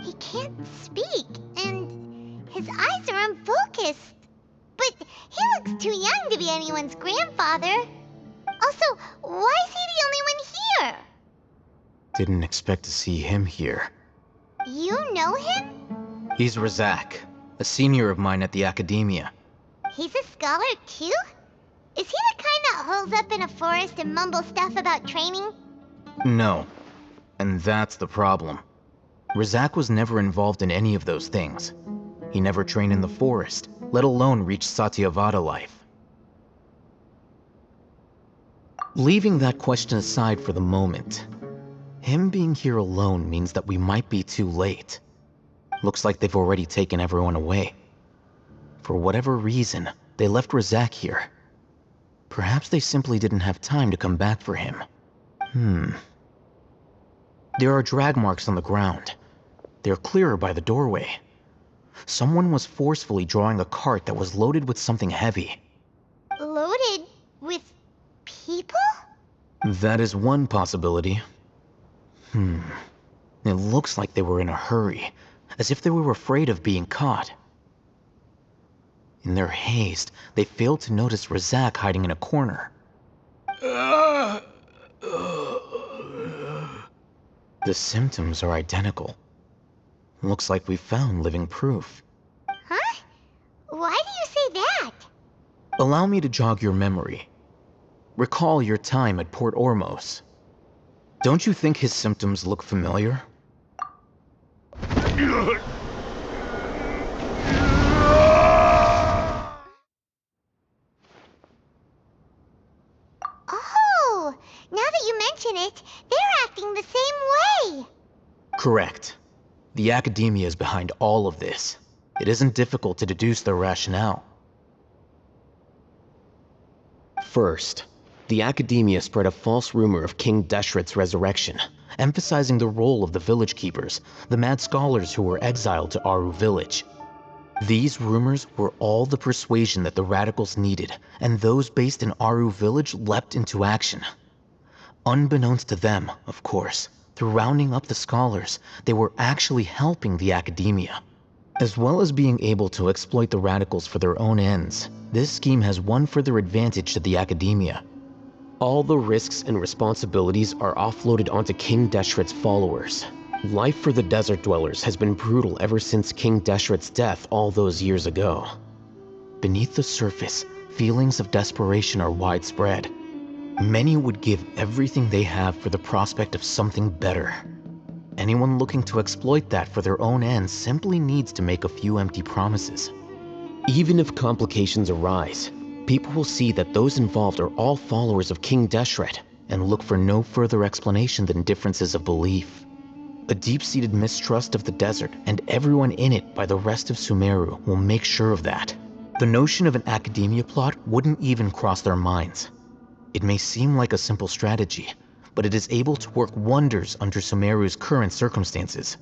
He can't speak, and his eyes are unfocused. But he looks too young to be anyone's grandfather. Also, why is he the only one here? Didn't expect to see him here. You know him? He's Razak, a senior of mine at the Academia. He's a scholar too? Is he the kind that holes up in a forest and mumbles stuff about training? No. And that's the problem. Razak was never involved in any of those things. He never trained in the forest, let alone reach Satyavada life. Leaving that question aside for the moment, him being here alone means that we might be too late. Looks like they've already taken everyone away. For whatever reason, they left Razak here. Perhaps they simply didn't have time to come back for him. There are drag marks on the ground. They're clearer by the doorway. Someone was forcefully drawing a cart that was loaded with something heavy. Loaded with people? That is one possibility. It looks like they were in a hurry, as if they were afraid of being caught. In their haste, they failed to notice Razak hiding in a corner. The symptoms are identical. Looks like we found living proof. Huh? Why do you say that? Allow me to jog your memory. Recall your time at Port Ormos. Don't you think his symptoms look familiar? Oh, now that you mention it, they're acting the same way. Correct. The Academia is behind all of this. It isn't difficult to deduce their rationale. First, the Academia spread a false rumor of King Deshret's resurrection, emphasizing the role of the village keepers, the mad scholars who were exiled to Aru village. These rumors were all the persuasion that the radicals needed, and those based in Aru village leapt into action. Unbeknownst to them, of course, through rounding up the scholars, they were actually helping the Academia. As well as being able to exploit the radicals for their own ends, this scheme has one further advantage to the Academia. All the risks and responsibilities are offloaded onto King Deshret's followers. Life for the desert dwellers has been brutal ever since King Deshret's death all those years ago. Beneath the surface, feelings of desperation are widespread. Many would give everything they have for the prospect of something better. Anyone looking to exploit that for their own ends simply needs to make a few empty promises. Even if complications arise, people will see that those involved are all followers of King Deshret and look for no further explanation than differences of belief. A deep-seated mistrust of the desert and everyone in it by the rest of Sumeru will make sure of that. The notion of an Academia plot wouldn't even cross their minds. It may seem like a simple strategy, but it is able to work wonders under Sumeru's current circumstances.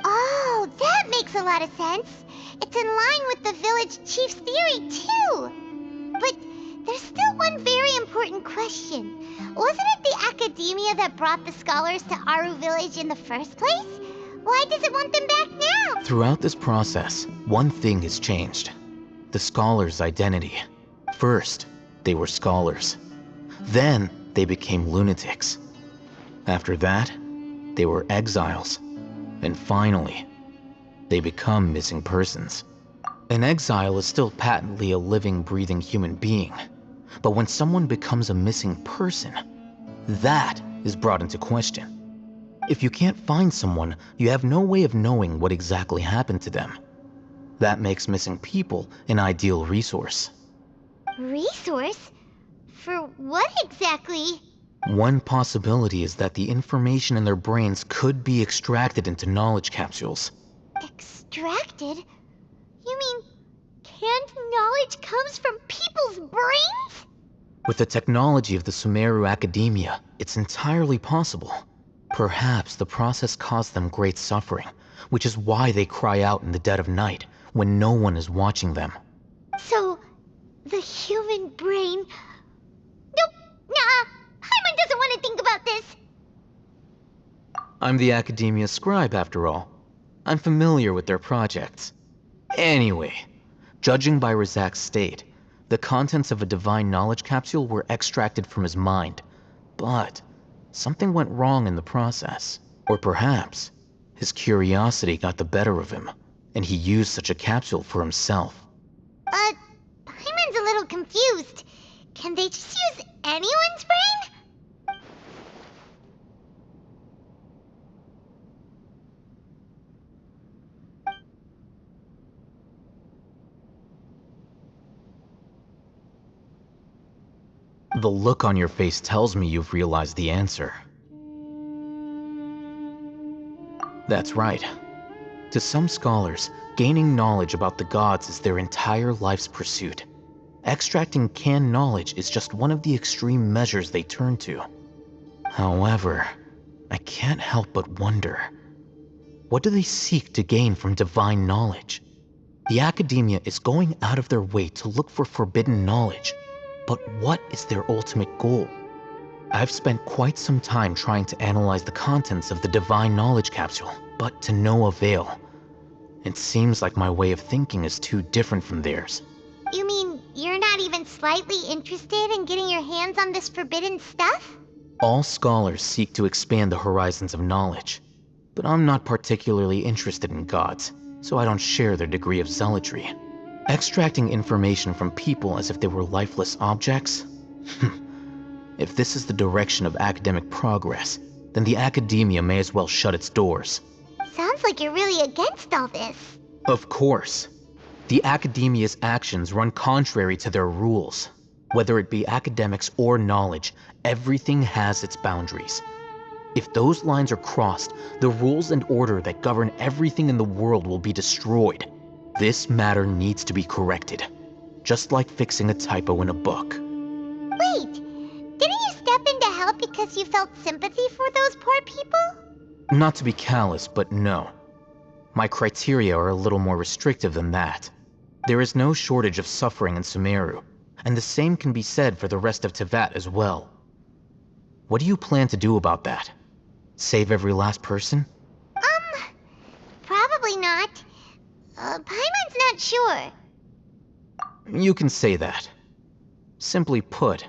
Oh, that makes a lot of sense. It's in line with the village chief's theory, too. But there's still one very important question. Wasn't it the Academia that brought the scholars to Aru village in the first place? Why does it want them back now? Throughout this process, one thing has changed. The scholars' identity. First, they were scholars. Then, they became lunatics. After that, they were exiles. And finally, they become missing persons. An exile is still patently a living, breathing human being. But when someone becomes a missing person, that is brought into question. If you can't find someone, you have no way of knowing what exactly happened to them. That makes missing people an ideal resource. Resource? For what exactly? One possibility is that the information in their brains could be extracted into knowledge capsules. Extracted? You mean canned knowledge comes from people's brains? With the technology of the Sumeru Academia, it's entirely possible. Perhaps the process caused them great suffering, which is why they cry out in the dead of night, when no one is watching them. So, the human brain... Nope, nah, Paimon doesn't want to think about this. I'm the Academia scribe, after all. I'm familiar with their projects. Anyway, judging by Razak's state, the contents of a divine knowledge capsule were extracted from his mind. But something went wrong in the process. Or perhaps his curiosity got the better of him, and he used such a capsule for himself. Paimon's a little confused. Can they just use anyone's brain? The look on your face tells me you've realized the answer. That's right. To some scholars, gaining knowledge about the gods is their entire life's pursuit. Extracting canned knowledge is just one of the extreme measures they turn to. However, I can't help but wonder, what do they seek to gain from divine knowledge? The Academia is going out of their way to look for forbidden knowledge, but what is their ultimate goal? I've spent quite some time trying to analyze the contents of the divine knowledge capsule, but to no avail. It seems like my way of thinking is too different from theirs. You mean you're not even slightly interested in getting your hands on this forbidden stuff? All scholars seek to expand the horizons of knowledge, but I'm not particularly interested in gods, so I don't share their degree of zealotry. Extracting information from people as if they were lifeless objects? If this is the direction of academic progress, then the Academia may as well shut its doors. Sounds like you're really against all this. Of course. The Academia's actions run contrary to their rules. Whether it be academics or knowledge, everything has its boundaries. If those lines are crossed, the rules and order that govern everything in the world will be destroyed. This matter needs to be corrected, just like fixing a typo in a book. Wait, didn't you step in to help because you felt sympathy for those poor people? Not to be callous, but no. My criteria are a little more restrictive than that. There is no shortage of suffering in Sumeru, and the same can be said for the rest of Teyvat as well. What do you plan to do about that? Save every last person? Probably not. Paimon's not sure. You can say that. Simply put,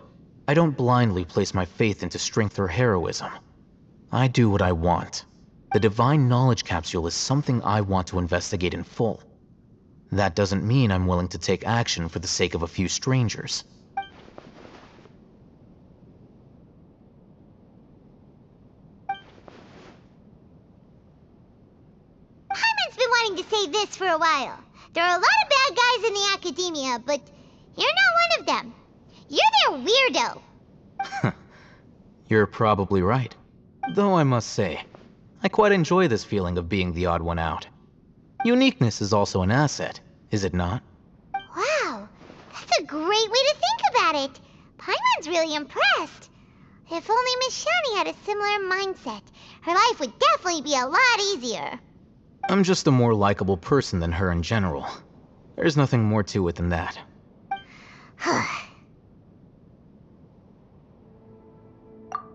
I don't blindly place my faith into strength or heroism. I do what I want. The divine knowledge capsule is something I want to investigate in full. That doesn't mean I'm willing to take action for the sake of a few strangers. Paimon's been wanting to say this for a while. There are a lot of bad guys in the Academia, but you're not one of them. You're their weirdo. You're probably right. Though I must say, I quite enjoy this feeling of being the odd one out. Uniqueness is also an asset, is it not? Wow, that's a great way to think about it. Paimon's really impressed. If only Miss Shani had a similar mindset, her life would definitely be a lot easier. I'm just a more likable person than her in general. There's nothing more to it than that.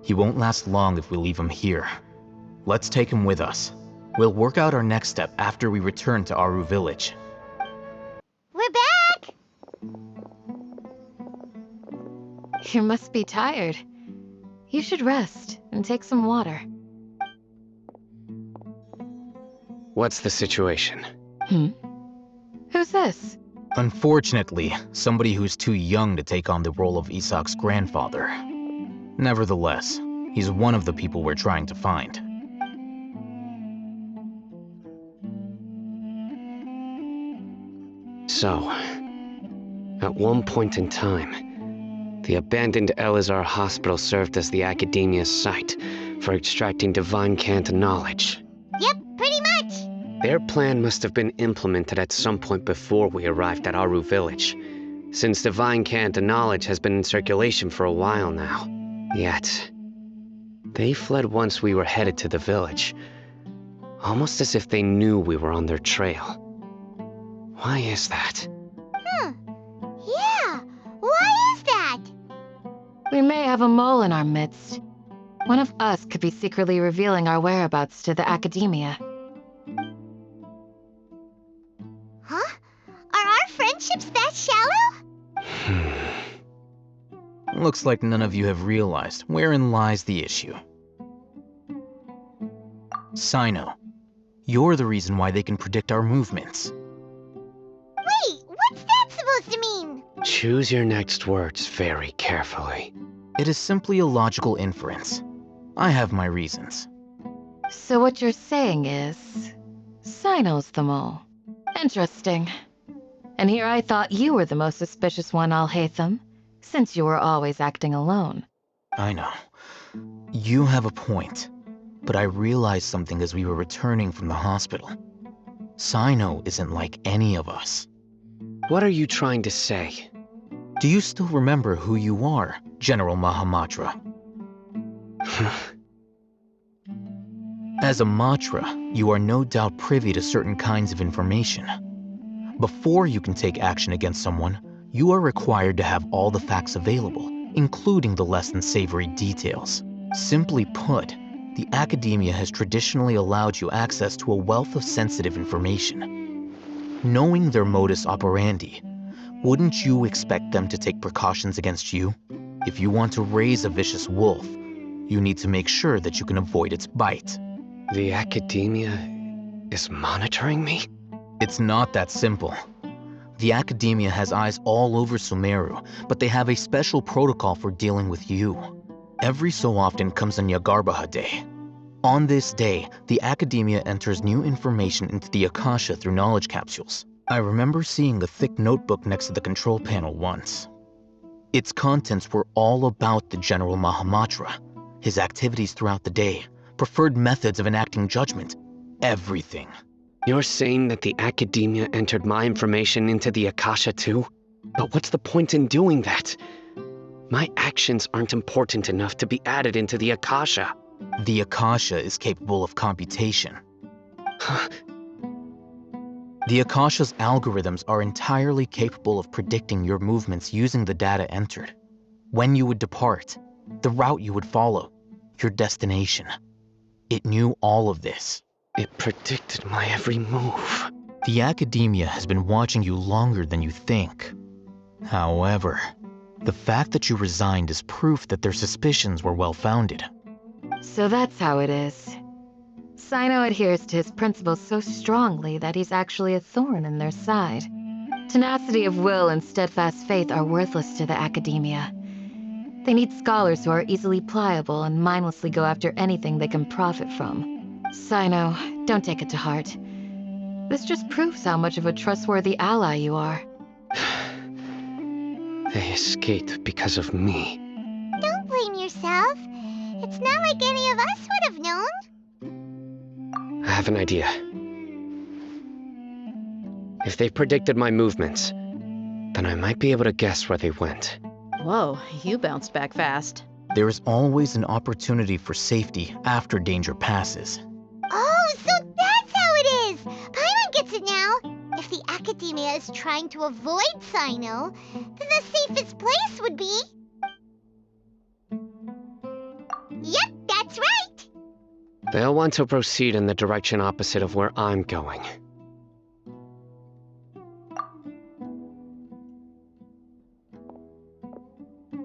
He won't last long if we leave him here. Let's take him with us. We'll work out our next step after we return to Aru Village. We're back! You must be tired. You should rest and take some water. What's the situation? Who's this? Unfortunately, somebody who's too young to take on the role of Isak's grandfather. Nevertheless, he's one of the people we're trying to find. so. At one point in time, the abandoned Elazar Hospital served as the Academia's site for extracting divine cant knowledge. Yep, pretty much. Their plan must have been implemented at some point before we arrived at Aru Village, since divine cant knowledge has been in circulation for a while now. Yet, they fled once we were headed to the village, almost as if they knew we were on their trail. Why is that? Yeah, why is that? We may have a mole in our midst. One of us could be secretly revealing our whereabouts to the Academia. Huh? Are our friendships that shallow? Looks like none of you have realized wherein lies the issue. Sino, you're the reason why they can predict our movements. Wait, what's that supposed to mean? Choose your next words very carefully. It is simply a logical inference. I have my reasons. So what you're saying is, Sino's the mole. Interesting. And here I thought you were the most suspicious one, Alhaitham, since you were always acting alone. I know. You have a point. But I realized something as we were returning from the hospital. Sino isn't like any of us. What are you trying to say? Do you still remember who you are, General Mahamatra? As a Matra, you are no doubt privy to certain kinds of information. Before you can take action against someone, you are required to have all the facts available, including the less than savory details. Simply put, the Academia has traditionally allowed you access to a wealth of sensitive information. Knowing their modus operandi, wouldn't you expect them to take precautions against you? If you want to raise a vicious wolf, you need to make sure that you can avoid its bite. The Academia is monitoring me? It's not that simple. The Academia has eyes all over Sumeru, but they have a special protocol for dealing with you. Every so often comes a Nyagarbaha Day. On this day, the Academia enters new information into the Akasha through knowledge capsules. I remember seeing a thick notebook next to the control panel once. Its contents were all about the General Mahamatra, his activities throughout the day, preferred methods of enacting judgment, everything. You're saying that the Academia entered my information into the Akasha too? But what's the point in doing that? My actions aren't important enough to be added into the Akasha. The Akasha is capable of computation. The Akasha's algorithms are entirely capable of predicting your movements using the data entered. When you would depart, the route you would follow, your destination. It knew all of this. It predicted my every move. The Academia has been watching you longer than you think. However, the fact that you resigned is proof that their suspicions were well-founded. So that's how it is. Sino adheres to his principles so strongly that he's actually a thorn in their side. Tenacity of will and steadfast faith are worthless to the Academia. They need scholars who are easily pliable and mindlessly go after anything they can profit from. Sino, don't take it to heart. This just proves how much of a trustworthy ally you are. They escaped because of me. Don't blame yourself. It's not like any of us would have known. I have an idea. If they predicted my movements, then I might be able to guess where they went. Whoa, you bounced back fast. There is always an opportunity for safety after danger passes. Oh, so that's how it is! Paimon gets it now. If the Academia is trying to avoid Sino, then the safest place would be... Yep, that's right! They'll want to proceed in the direction opposite of where I'm going.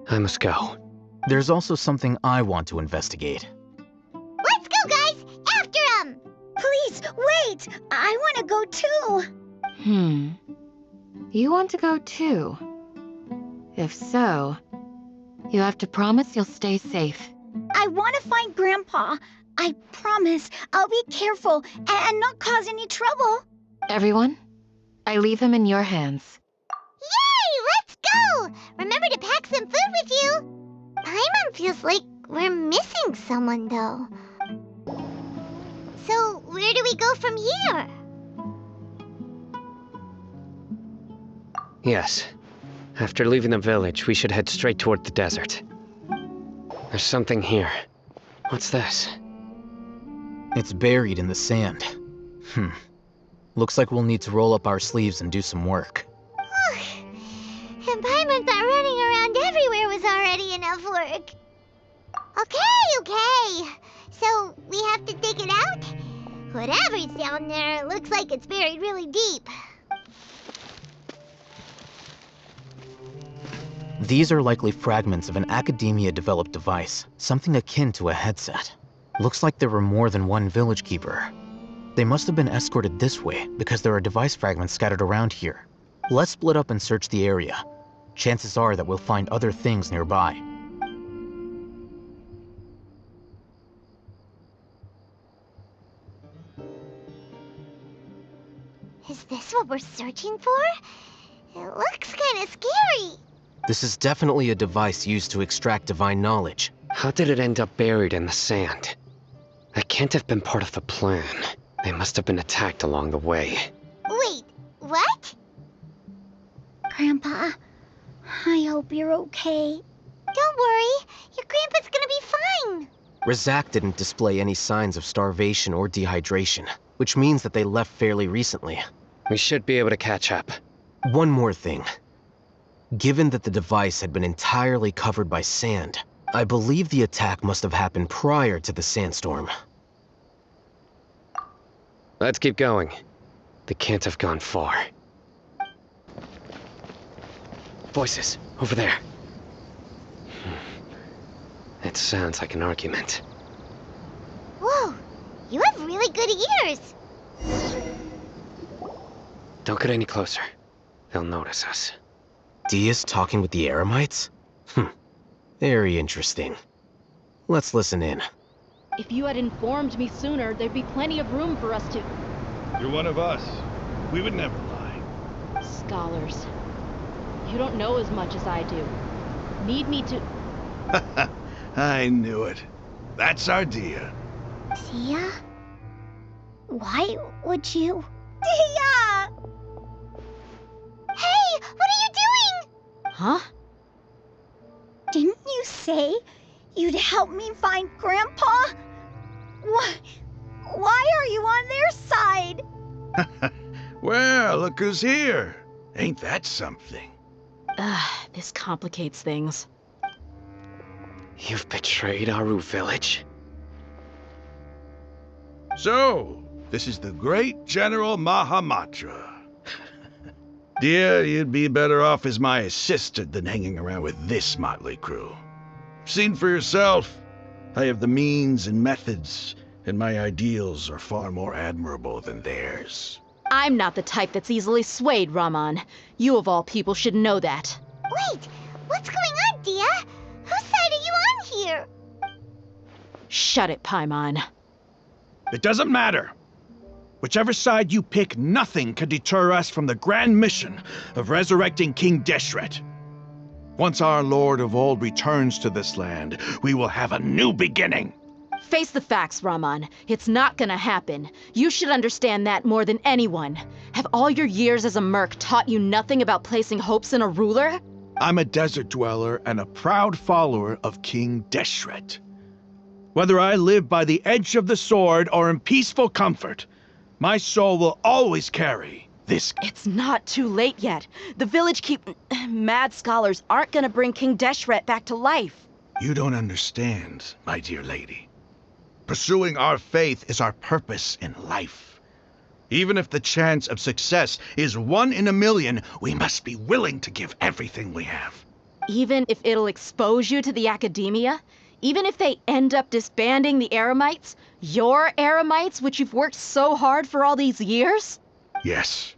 I must go. There's also something I want to investigate. Let's go, guys! After him! Please, wait! I want to go too! You want to go too? If so, you have to promise you'll stay safe. I want to find Grandpa. I promise I'll be careful and not cause any trouble. Everyone, I leave him in your hands. Yay! Let's go! Remember to pack some food with you! Paimon feels like we're missing someone, though. So, where do we go from here? Yes. After leaving the village, we should head straight toward the desert. There's something here. What's this? It's buried in the sand. Looks like we'll need to roll up our sleeves and do some work. And Paimon thought running around everywhere was already enough work. Okay. So, we have to dig it out? Whatever's down there, it looks like it's buried really deep. These are likely fragments of an Academia-developed device, something akin to a headset. Looks like there were more than one village keeper. They must have been escorted this way because there are device fragments scattered around here. Let's split up and search the area. Chances are that we'll find other things nearby. Is this what we're searching for? It looks kinda scary. This is definitely a device used to extract divine knowledge. How did it end up buried in the sand? That can't have been part of the plan. They must have been attacked along the way. Wait, what? Grandpa, I hope you're okay. Don't worry, your grandpa's gonna be fine. Razak didn't display any signs of starvation or dehydration, which means that they left fairly recently. We should be able to catch up. One more thing. Given that the device had been entirely covered by sand, I believe the attack must have happened prior to the sandstorm. Let's keep going. They can't have gone far. Voices, over there. It sounds like an argument. Whoa, you have really good ears. Don't get any closer. They'll notice us. Dia's talking with the Eremites? Very interesting. Let's listen in. If you had informed me sooner, there'd be plenty of room for us to... You're one of us. We would never lie. Scholars. You don't know as much as I do. Need me to... I knew it. That's our Dia. Dia? Why would you... Dia! Hey, what are you doing? Huh? Didn't you say you'd help me find Grandpa? Why are you on their side? Well, look who's here. Ain't that something? This complicates things. You've betrayed Aru village? So, this is the great General Mahamatra. Dear, you'd be better off as my assistant than hanging around with this motley crew. Seen for yourself, I have the means and methods, and my ideals are far more admirable than theirs. I'm not the type that's easily swayed, Raman. You of all people should know that. Wait, what's going on, Dia? Whose side are you on here? Shut it, Paimon. It doesn't matter. Whichever side you pick, nothing can deter us from the grand mission of resurrecting King Deshret. Once our Lord of Old returns to this land, we will have a new beginning. Face the facts, Raman. It's not gonna happen. You should understand that more than anyone. Have all your years as a merc taught you nothing about placing hopes in a ruler? I'm a desert dweller and a proud follower of King Deshret. Whether I live by the edge of the sword or in peaceful comfort, my soul will always carry this. It's not too late yet. The village mad scholars aren't gonna bring King Deshret back to life. You don't understand, my dear lady. Pursuing our faith is our purpose in life. Even if the chance of success is 1 in a million, we must be willing to give everything we have. Even if it'll expose you to the Academia? Even if they end up disbanding the Eremites? Your Eremites, which you've worked so hard for all these years? Yes.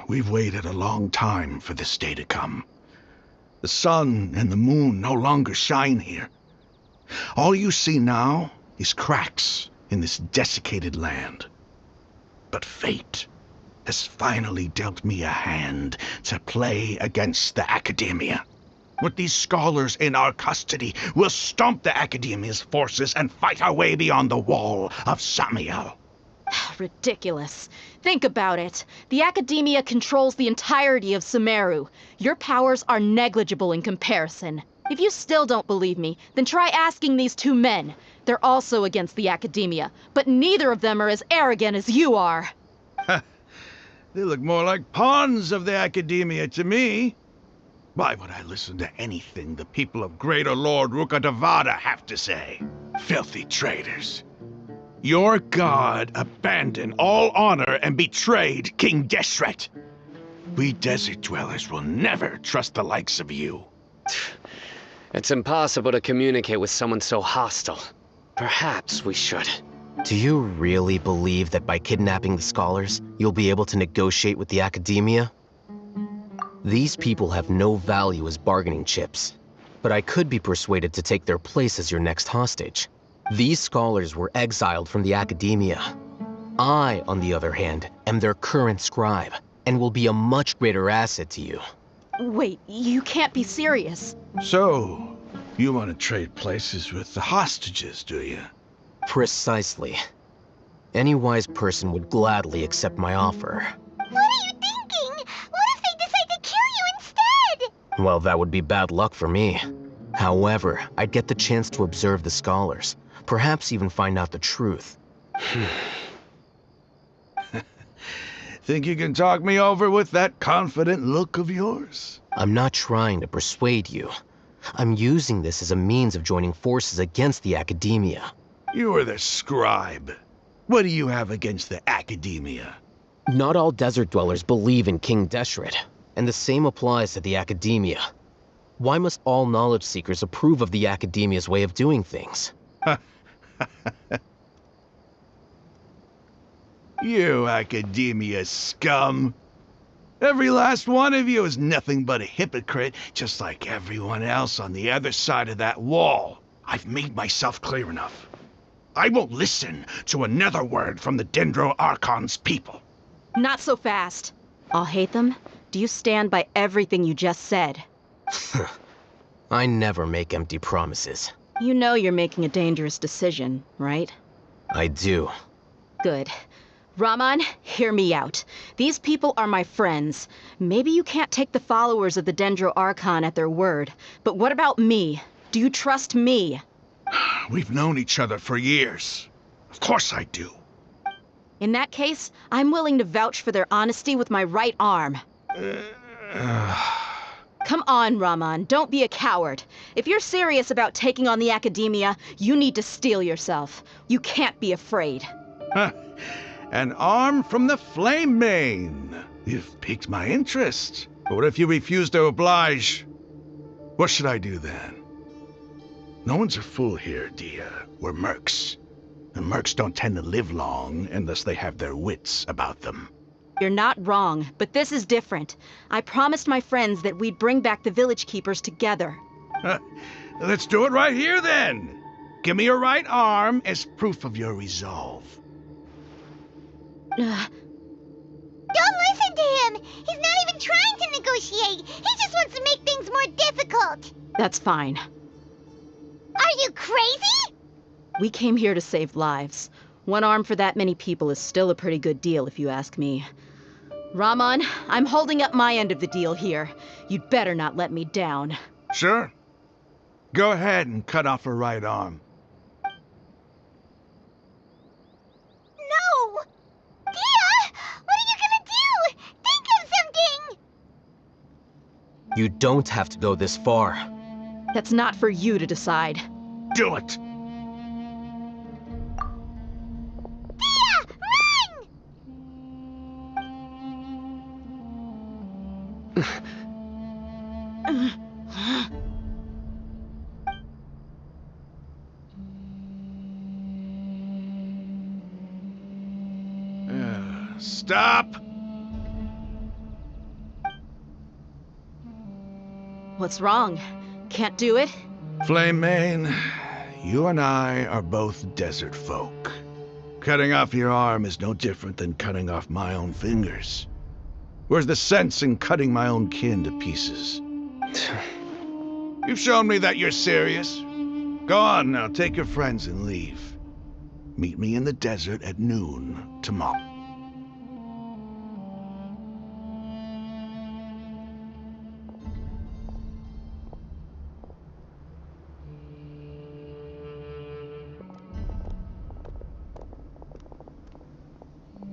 We've waited a long time for this day to come. The sun and the moon no longer shine here. All you see now is cracks in this desiccated land. But fate has finally dealt me a hand to play against the Academia. With these scholars in our custody, we'll stomp the Academia's forces and fight our way beyond the wall of Samiel. Ridiculous. Think about it. The Academia controls the entirety of Sumeru. Your powers are negligible in comparison. If you still don't believe me, then try asking these two men. They're also against the Academia, but neither of them are as arrogant as you are. They look more like pawns of the Academia to me. Why would I listen to anything the people of Greater Lord Rukkhadevata have to say? Filthy traitors. Your god abandoned all honor and betrayed King Deshret. We desert dwellers will never trust the likes of you. It's impossible to communicate with someone so hostile. Perhaps we should. Do you really believe that by kidnapping the scholars, you'll be able to negotiate with the Academia? These people have no value as bargaining chips, but I could be persuaded to take their place as your next hostage. These scholars were exiled from the Academia. I, on the other hand, am their current scribe, and will be a much greater asset to you. Wait, you can't be serious. So, you want to trade places with the hostages, do you? Precisely. Any wise person would gladly accept my offer. What are you thinking? What if they decide to kill you instead? Well, that would be bad luck for me. However, I'd get the chance to observe the scholars, perhaps even find out the truth. Think you can talk me over with that confident look of yours? I'm not trying to persuade you. I'm using this as a means of joining forces against the Academia. You are the scribe. What do you have against the Academia? Not all desert dwellers believe in King Deshret, and the same applies to the Academia. Why must all knowledge seekers approve of the Academia's way of doing things? You Academia scum. Every last one of you is nothing but a hypocrite, just like everyone else on the other side of that wall. I've made myself clear enough. I won't listen to another word from the Dendro Archon's people. Not so fast. I'll hate them. Do you stand by everything you just said? I never make empty promises. You know you're making a dangerous decision, right? I do. Good. Raman, hear me out. These people are my friends. Maybe you can't take the followers of the Dendro Archon at their word, but what about me? Do you trust me? We've known each other for years. Of course I do. In that case, I'm willing to vouch for their honesty with my right arm. Come on, Raman, don't be a coward. If you're serious about taking on the Academia, you need to steel yourself. You can't be afraid. An arm from the Flame Mane. You've piqued my interest. But what if you refuse to oblige? What should I do then? No one's a fool here, Dia. We're mercs. And mercs don't tend to live long unless they have their wits about them. You're not wrong, but this is different. I promised my friends that we'd bring back the village keepers together. Let's do it right here then. Give me your right arm as proof of your resolve. Don't listen to him! He's not even trying to negotiate! He just wants to make things more difficult! That's fine. Are you crazy? We came here to save lives. One arm for that many people is still a pretty good deal, if you ask me. Raman, I'm holding up my end of the deal here. You'd better not let me down. Sure. Go ahead and cut off her right arm. No! Dia! What are you gonna do? Think of something! You don't have to go this far. That's not for you to decide. Do it! Stop! What's wrong? Can't do it? Flame Mane, you and I are both desert folk. Cutting off your arm is no different than cutting off my own fingers. Where's the sense in cutting my own kin to pieces? You've shown me that you're serious. Go on now, take your friends and leave. Meet me in the desert at noon tomorrow.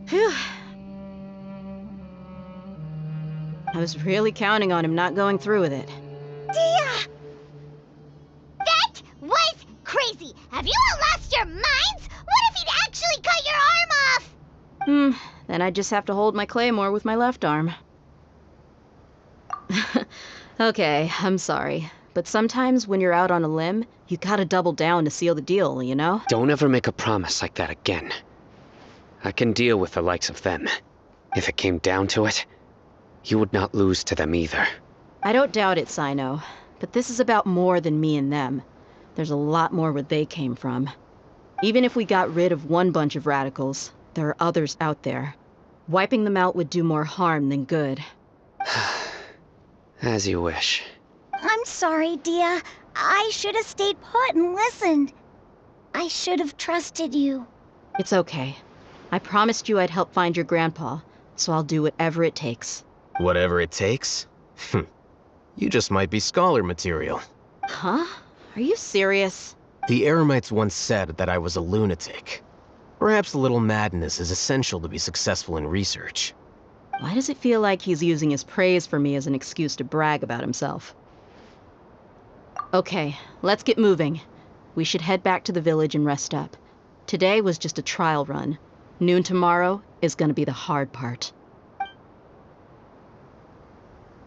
Phew. I was really counting on him not going through with it. Dia! That was crazy! Have you all lost your minds? What if he'd actually cut your arm off? Then I'd just have to hold my claymore with my left arm. Okay, I'm sorry. But sometimes when you're out on a limb, you gotta double down to seal the deal, you know? Don't ever make a promise like that again. I can deal with the likes of them. If it came down to it, you would not lose to them either. I don't doubt it, Sino. But this is about more than me and them. There's a lot more where they came from. Even if we got rid of one bunch of radicals, there are others out there. Wiping them out would do more harm than good. As you wish. I'm sorry, Dia. I should have stayed put and listened. I should have trusted you. It's okay. I promised you I'd help find your grandpa, so I'll do whatever it takes. Whatever it takes? You just might be scholar material. Huh? Are you serious? The Eremites once said that I was a lunatic. Perhaps a little madness is essential to be successful in research. Why does it feel like he's using his praise for me as an excuse to brag about himself? Okay, let's get moving. We should head back to the village and rest up. Today was just a trial run. Noon tomorrow is gonna be the hard part.